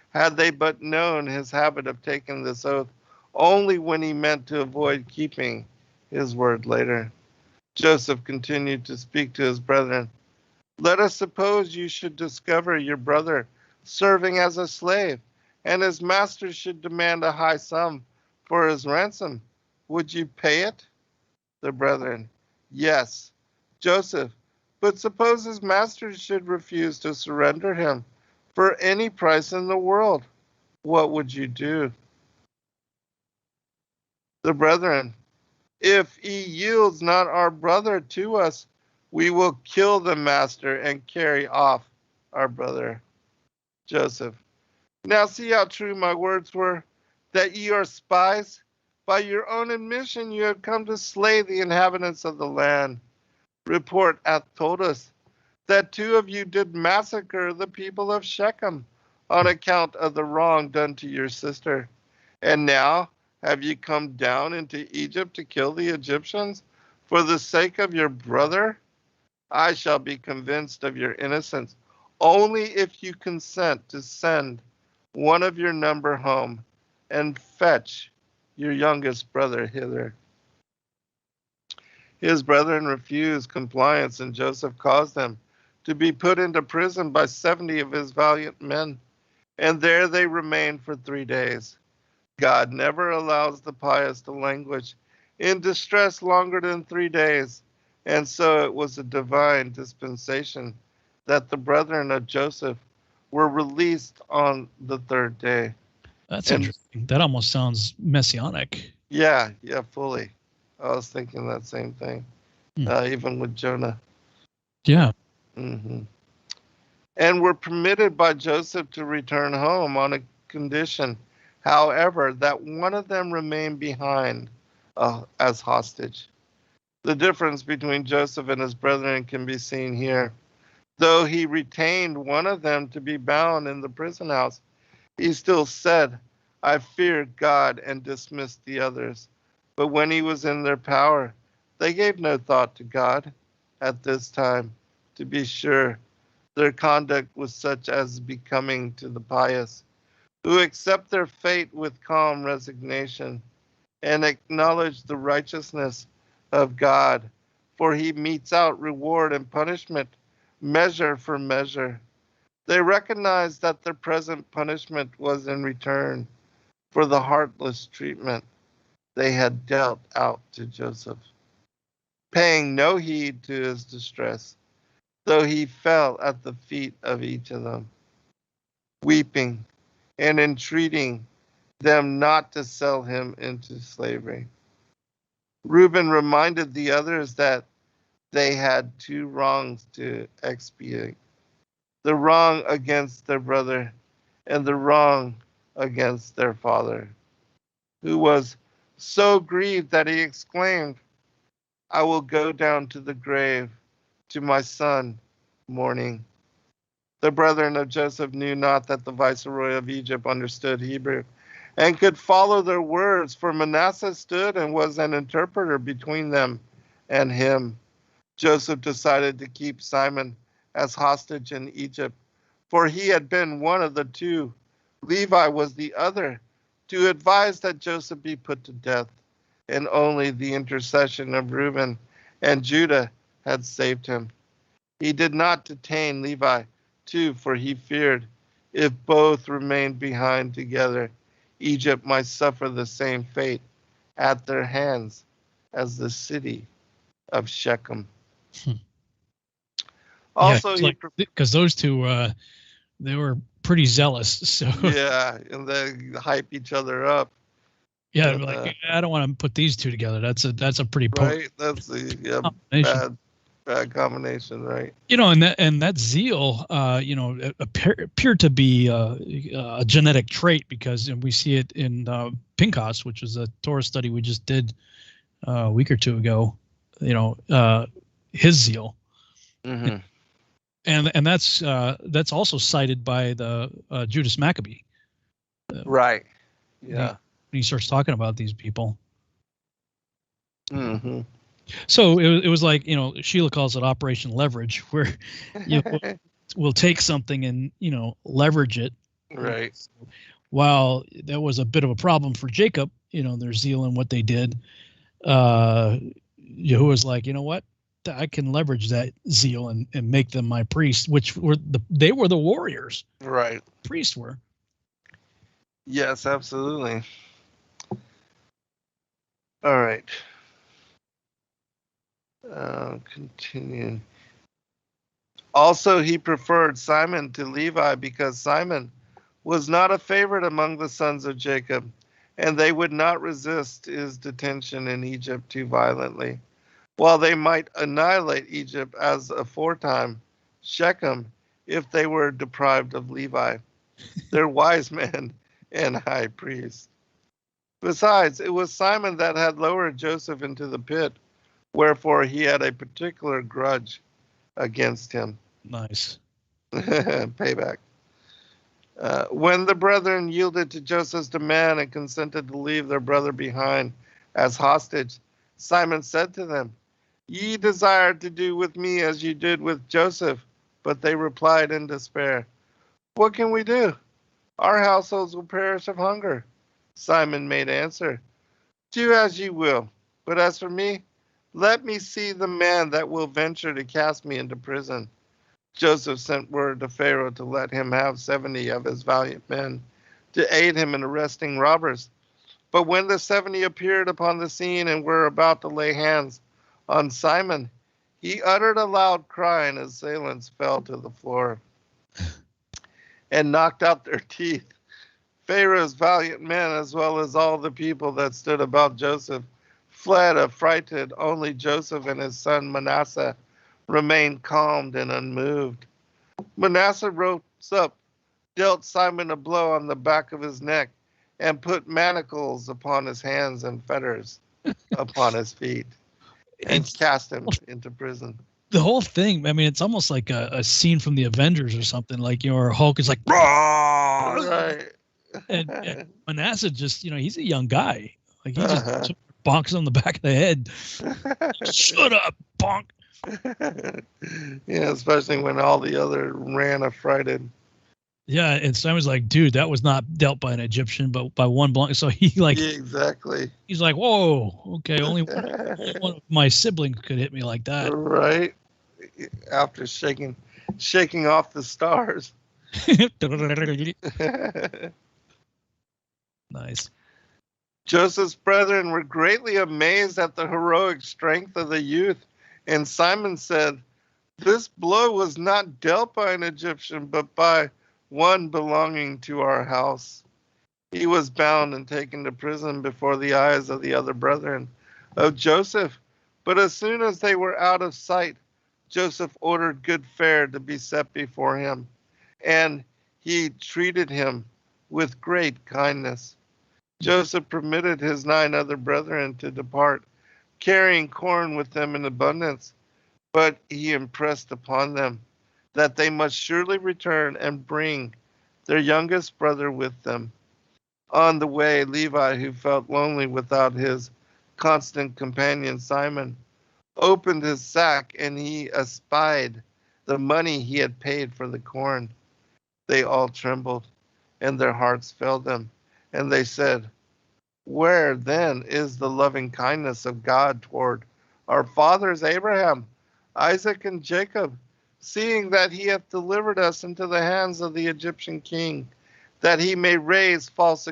had they but known his habit of taking this oath only when he meant to avoid keeping his word later. Joseph continued to speak to his brethren. Let us suppose you should discover your brother serving as a slave, and his master should demand a high sum for his ransom. Would you pay it? The brethren, yes. Joseph, but suppose his master should refuse to surrender him for any price in the world. What would you do? The brethren, if he yields not our brother to us, we will kill the master and carry off our brother. Joseph, now see how true my words were, that ye are spies. By your own admission you have come to slay the inhabitants of the land. Report hath told us that 2 of you did massacre the people of Shechem on account of the wrong done to your sister. And now have you come down into Egypt to kill the Egyptians for the sake of your brother? I shall be convinced of your innocence only if you consent to send one of your number home and fetch your youngest brother hither. His brethren refused compliance, and Joseph caused them to be put into prison by 70 of his valiant men, and there they remained for 3 days. God never allows the pious to languish in distress longer than 3 days, and so it was a divine dispensation that the brethren of Joseph were released on the 3rd day. That's interesting. That almost sounds messianic. Yeah, fully. I was thinking that same thing, even with Jonah. Yeah. Mm-hmm. And were permitted by Joseph to return home on a condition, however, that one of them remained behind as hostage. The difference between Joseph and his brethren can be seen here. Though he retained one of them to be bound in the prison house, he still said, I feared God, and dismissed the others. But when he was in their power, they gave no thought to God. At this time, to be sure, their conduct was such as becoming to the pious, who accept their fate with calm resignation, and acknowledge the righteousness of God, for he metes out reward and punishment, measure for measure. They recognized that their present punishment was in return for the heartless treatment they had dealt out to Joseph, paying no heed to his distress, though he fell at the feet of each of them, weeping and entreating them not to sell him into slavery. Reuben reminded the others that they had two wrongs to expiate: the wrong against their brother and the wrong against their father, who was so grieved that he exclaimed, I will go down to the grave to my son mourning. The brethren of Joseph knew not that the viceroy of Egypt understood Hebrew and could follow their words, for Manasseh stood and was an interpreter between them and him. Joseph decided to keep Simon as hostage in Egypt, for he had been one of the two. Levi was the other, to advise that Joseph be put to death, and only the intercession of Reuben and Judah had saved him. He did not detain Levi, too, for he feared if both remained behind together, Egypt might suffer the same fate at their hands as the city of Shechem. Also, because those two, they were pretty zealous. So yeah, and they hype each other up. Yeah, and, I don't want to put these two together. That's a pretty right. That's a bad combination, right? And that zeal, appeared to be a genetic trait, because we see it in Pinchas, which was a Torah study we just did a week or two ago. His zeal, mm-hmm. and that's also cited by the Judas Maccabee. Right. Yeah. When he starts talking about these people. Mm-hmm. So it was like, Sheila calls it Operation Leverage, where we'll take something and, leverage it. Right. While that was a bit of a problem for Jacob, their zeal and what they did, Yahuwah's like, you know what? I can leverage that zeal and make them my priests, which they were the warriors. Right. Priests were. Yes, absolutely. All right. Continue. Also, he preferred Simon to Levi because Simon was not a favorite among the sons of Jacob, and they would not resist his detention in Egypt too violently. While they might annihilate Egypt as aforetime, Shechem, if they were deprived of Levi, their wise men and high priest. Besides, it was Simon that had lowered Joseph into the pit, wherefore he had a particular grudge against him. Nice. Payback. When the brethren yielded to Joseph's demand and consented to leave their brother behind as hostage, Simon said to them, Ye desired to do with me as you did with Joseph. But they replied in despair, What can we do? Our households will perish of hunger. Simon made answer, Do as you will, but as for me, let me see the man that will venture to cast me into prison. Joseph sent word to Pharaoh to let him have 70 of his valiant men to aid him in arresting robbers. But when the 70 appeared upon the scene and were about to lay hands on Simon, he uttered a loud cry, and his assailants fell to the floor and knocked out their teeth. Pharaoh's valiant men, as well as all the people that stood about Joseph, fled affrighted. Only Joseph and his son Manasseh remained calmed and unmoved. Manasseh rose up, dealt Simon a blow on the back of his neck, and put manacles upon his hands and fetters upon his feet, and cast him into prison. the whole thing, I mean, it's almost like a scene from the Avengers or something. Like, or Hulk is like, right. And Manasseh just, he's a young guy. Like, he just bonks on the back of the head. Shut up, bonk. Yeah, especially when all the other ran affrighted. Yeah, and Simon's like, dude, that was not dealt by an Egyptian, but by one blank. So he yeah, exactly. He's like, whoa, okay, only one of my siblings could hit me like that. Right. After shaking off the stars. Nice. Joseph's brethren were greatly amazed at the heroic strength of the youth, and Simon said, "This blow was not dealt by an Egyptian, but by one belonging to our house." He was bound and taken to prison before the eyes of the other brethren of Joseph. But as soon as they were out of sight, Joseph ordered good fare to be set before him, and he treated him with great kindness. Joseph permitted his 9 other brethren to depart, carrying corn with them in abundance, but he impressed upon them that they must surely return and bring their youngest brother with them. On the way, Levi, who felt lonely without his constant companion Simon, opened his sack, and he espied the money he had paid for the corn. They all trembled, and their hearts failed them, and they said, "Where then is the loving kindness of God toward our fathers Abraham, Isaac, and Jacob, seeing that he hath delivered us into the hands of the Egyptian king, that he may raise false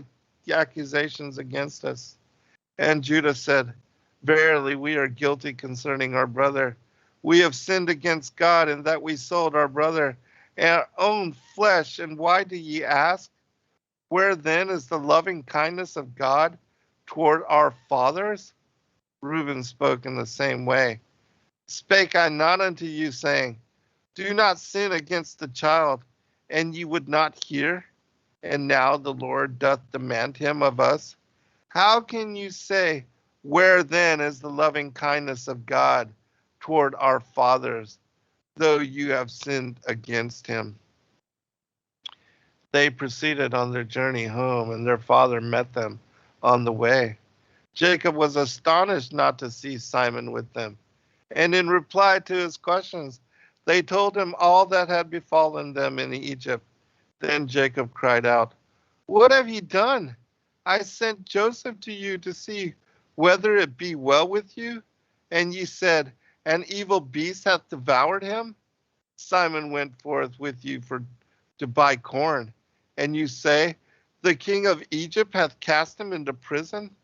accusations against us?" And Judah said, "Verily, we are guilty concerning our brother. We have sinned against God in that we sold our brother and our own flesh. And why do ye ask? Where then is the loving kindness of God toward our fathers?" Reuben spoke in the same way. "Spake I not unto you, saying, Do not sin against the child, and ye would not hear? And now the Lord doth demand him of us. How can you say, Where then is the loving kindness of God toward our fathers, though you have sinned against him?" They proceeded on their journey home, and their father met them on the way. Jacob was astonished not to see Simon with them, and in reply to his questions, they told him all that had befallen them in Egypt. Then Jacob cried out, "What have ye done? I sent Joseph to you to see whether it be well with you, and ye said, An evil beast hath devoured him. Simon went forth with you to buy corn, and you say, The king of Egypt hath cast him into prison.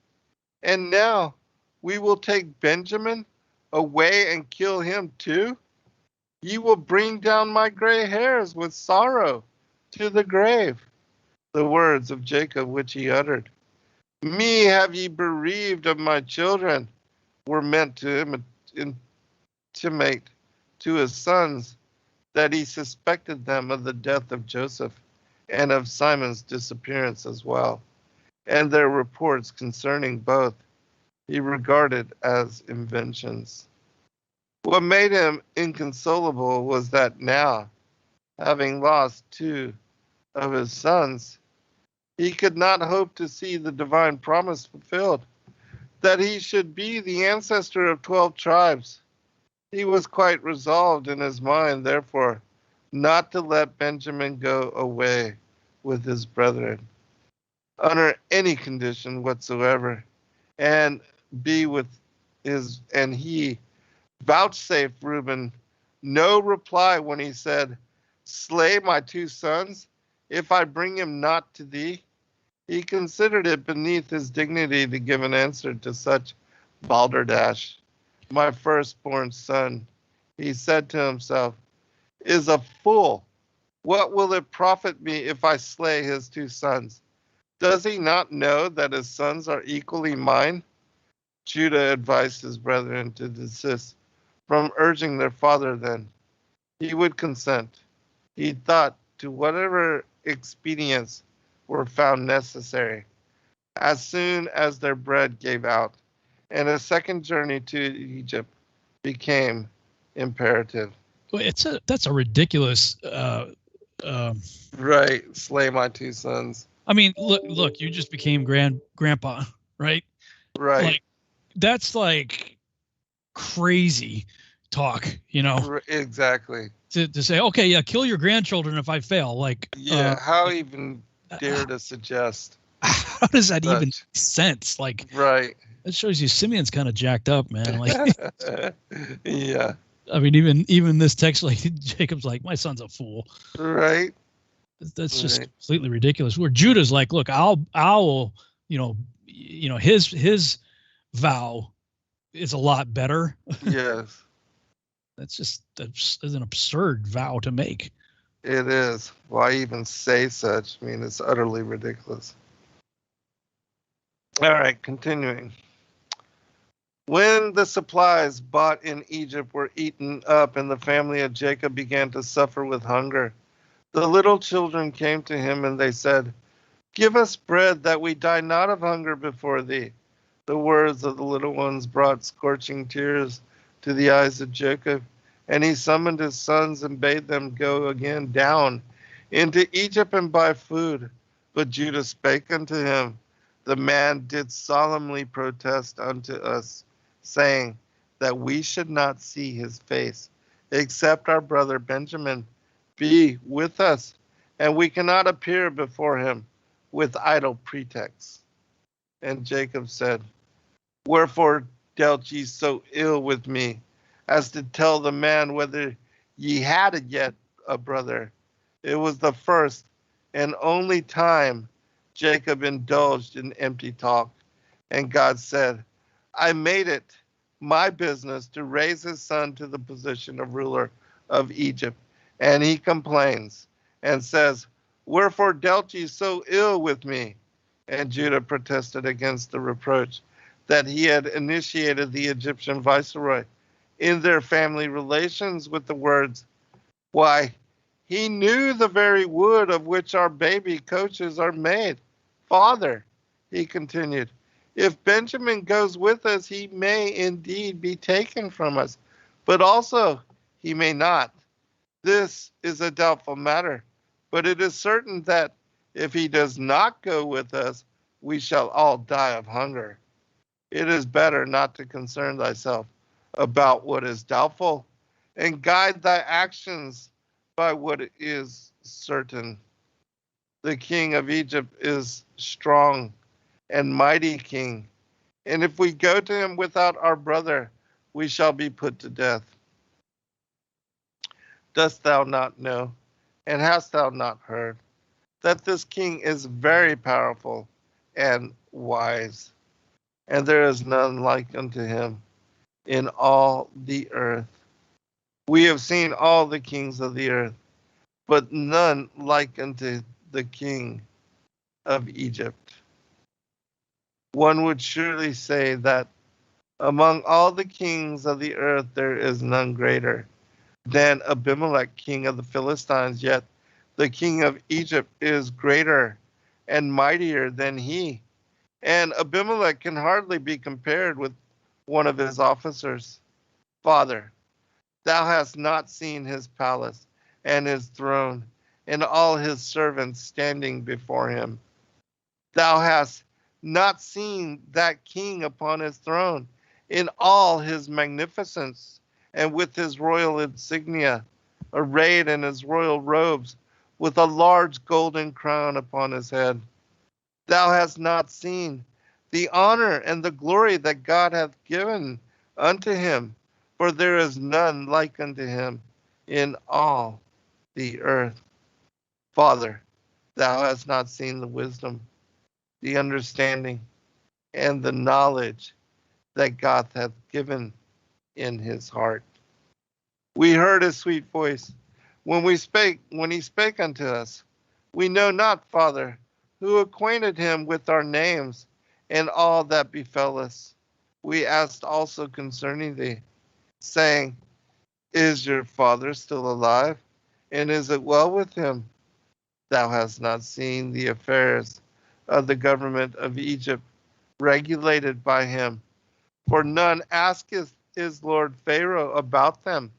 And now we will take Benjamin away and kill him too. Ye will bring down my gray hairs with sorrow to the grave." The words of Jacob which he uttered, "Me have ye bereaved of my children," were meant to intimate to his sons that he suspected them of the death of Joseph and of Simon's disappearance as well, and their reports concerning both he regarded as inventions. What made him inconsolable was that now, having lost 2 of his sons, he could not hope to see the divine promise fulfilled, that he should be the ancestor of 12 tribes. He was quite resolved in his mind, therefore, not to let Benjamin go away with his brethren under any condition whatsoever, and he vouchsafed Reuben no reply when he said, "Slay my 2 sons, if I bring him not to thee." He considered it beneath his dignity to give an answer to such balderdash. "My firstborn son," he said to himself, "is a fool. What will it profit me if I slay his 2 sons? Does he not know that his sons are equally mine?" Judah advised his brethren to desist from urging their father then. He would consent, he thought, to whatever expedients were found necessary, as soon as their bread gave out, and a second journey to Egypt became imperative. That's a ridiculous. Right, slay my 2 sons. I mean, look, you just became grandpa, right? Right. Like, that's like crazy talk, Exactly. To say, okay, yeah, kill your grandchildren if I fail. Like, yeah, how even dare to suggest? How does that even make sense? Like, right. That shows you Simeon's kind of jacked up, man. Like, yeah. I mean, even this text, like Jacob's like, my son's a fool. Right. That's just completely ridiculous. Where Judah's like, look, I'll, his vow is a lot better. Yes. That's an absurd vow to make. It is. Why even say such? I mean, it's utterly ridiculous. All right, continuing. When the supplies bought in Egypt were eaten up and the family of Jacob began to suffer with hunger, the little children came to him and they said, "Give us bread that we die not of hunger before thee." The words of the little ones brought scorching tears to the eyes of Jacob, and he summoned his sons and bade them go again down into Egypt and buy food. But Judah spake unto him, "The man did solemnly protest unto us, saying that we should not see his face, except our brother Benjamin be with us, and we cannot appear before him with idle pretexts." And Jacob said, "Wherefore dealt ye so ill with me, as to tell the man whether ye had yet a brother?" It was the first and only time Jacob indulged in empty talk, and God said, "I made it my business to raise his son to the position of ruler of Egypt." And he complains and says, "Wherefore dealt ye so ill with me?" And Judah protested against the reproach that he had initiated the Egyptian viceroy in their family relations with the words, "Why, he knew the very wood of which our baby coaches are made. Father," he continued, "if Benjamin goes with us, he may indeed be taken from us, but also he may not. This is a doubtful matter, but it is certain that if he does not go with us, we shall all die of hunger. It is better not to concern thyself about what is doubtful, and guide thy actions by what is certain. The king of Egypt is strong and mighty king, and if we go to him without our brother, we shall be put to death. Dost thou not know, and hast thou not heard, that this king is very powerful and wise, and there is none like unto him in all the earth? We have seen all the kings of the earth, but none like unto the king of Egypt. One would surely say that among all the kings of the earth there is none greater than Abimelech, king of the Philistines, yet the king of Egypt is greater and mightier than he. And Abimelech can hardly be compared with one of his officers. Father, thou hast not seen his palace and his throne and all his servants standing before him. Thou hast not seen that king upon his throne in all his magnificence and with his royal insignia, arrayed in his royal robes, with a large golden crown upon his head. Thou hast not seen the honor and the glory that God hath given unto him, for there is none like unto him in all the earth. Father, thou hast not seen the wisdom, the understanding, and the knowledge that God hath given in his heart. We heard his sweet voice when he spake unto us. We know not, Father, who acquainted him with our names and all that befell us. We asked also concerning thee, saying, Is your father still alive? And is it well with him? Thou hast not seen the affairs of the government of Egypt regulated by him, for none asketh his lord Pharaoh about them.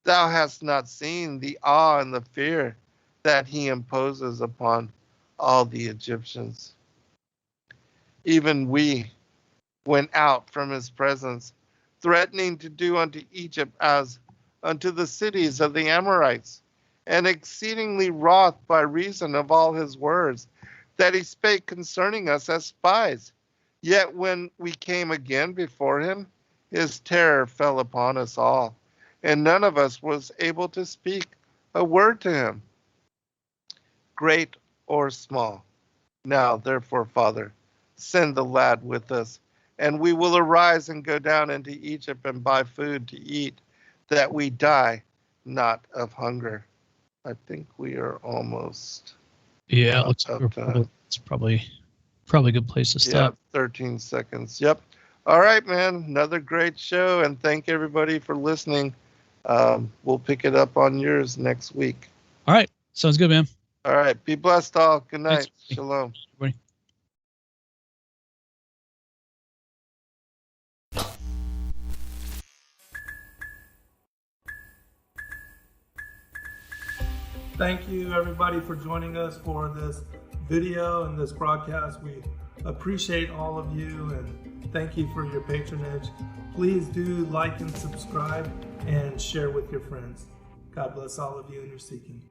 Thou hast not seen the awe and the fear that he imposes upon all the Egyptians. Even we went out from his presence, threatening to do unto Egypt as unto the cities of the Amorites, and exceedingly wroth by reason of all his words that he spake concerning us as spies. Yet when we came again before him, his terror fell upon us all, and none of us was able to speak a word to him, great or small. Now, therefore, Father, send the lad with us, and we will arise and go down into Egypt and buy food to eat, that we die not of hunger. I think we are almost. Yeah, it looks like it's probably a good place to stop. Yeah, 13 seconds. Yep. All right, man. Another great show, and thank everybody for listening. We'll pick it up on yours next week. All right. Sounds good, man. All right. Be blessed all. Good night. Thanks. Shalom. Everybody. Thank you everybody for joining us for this video and this broadcast. We appreciate all of you and thank you for your patronage. Please do like and subscribe and share with your friends. God bless all of you in your seeking.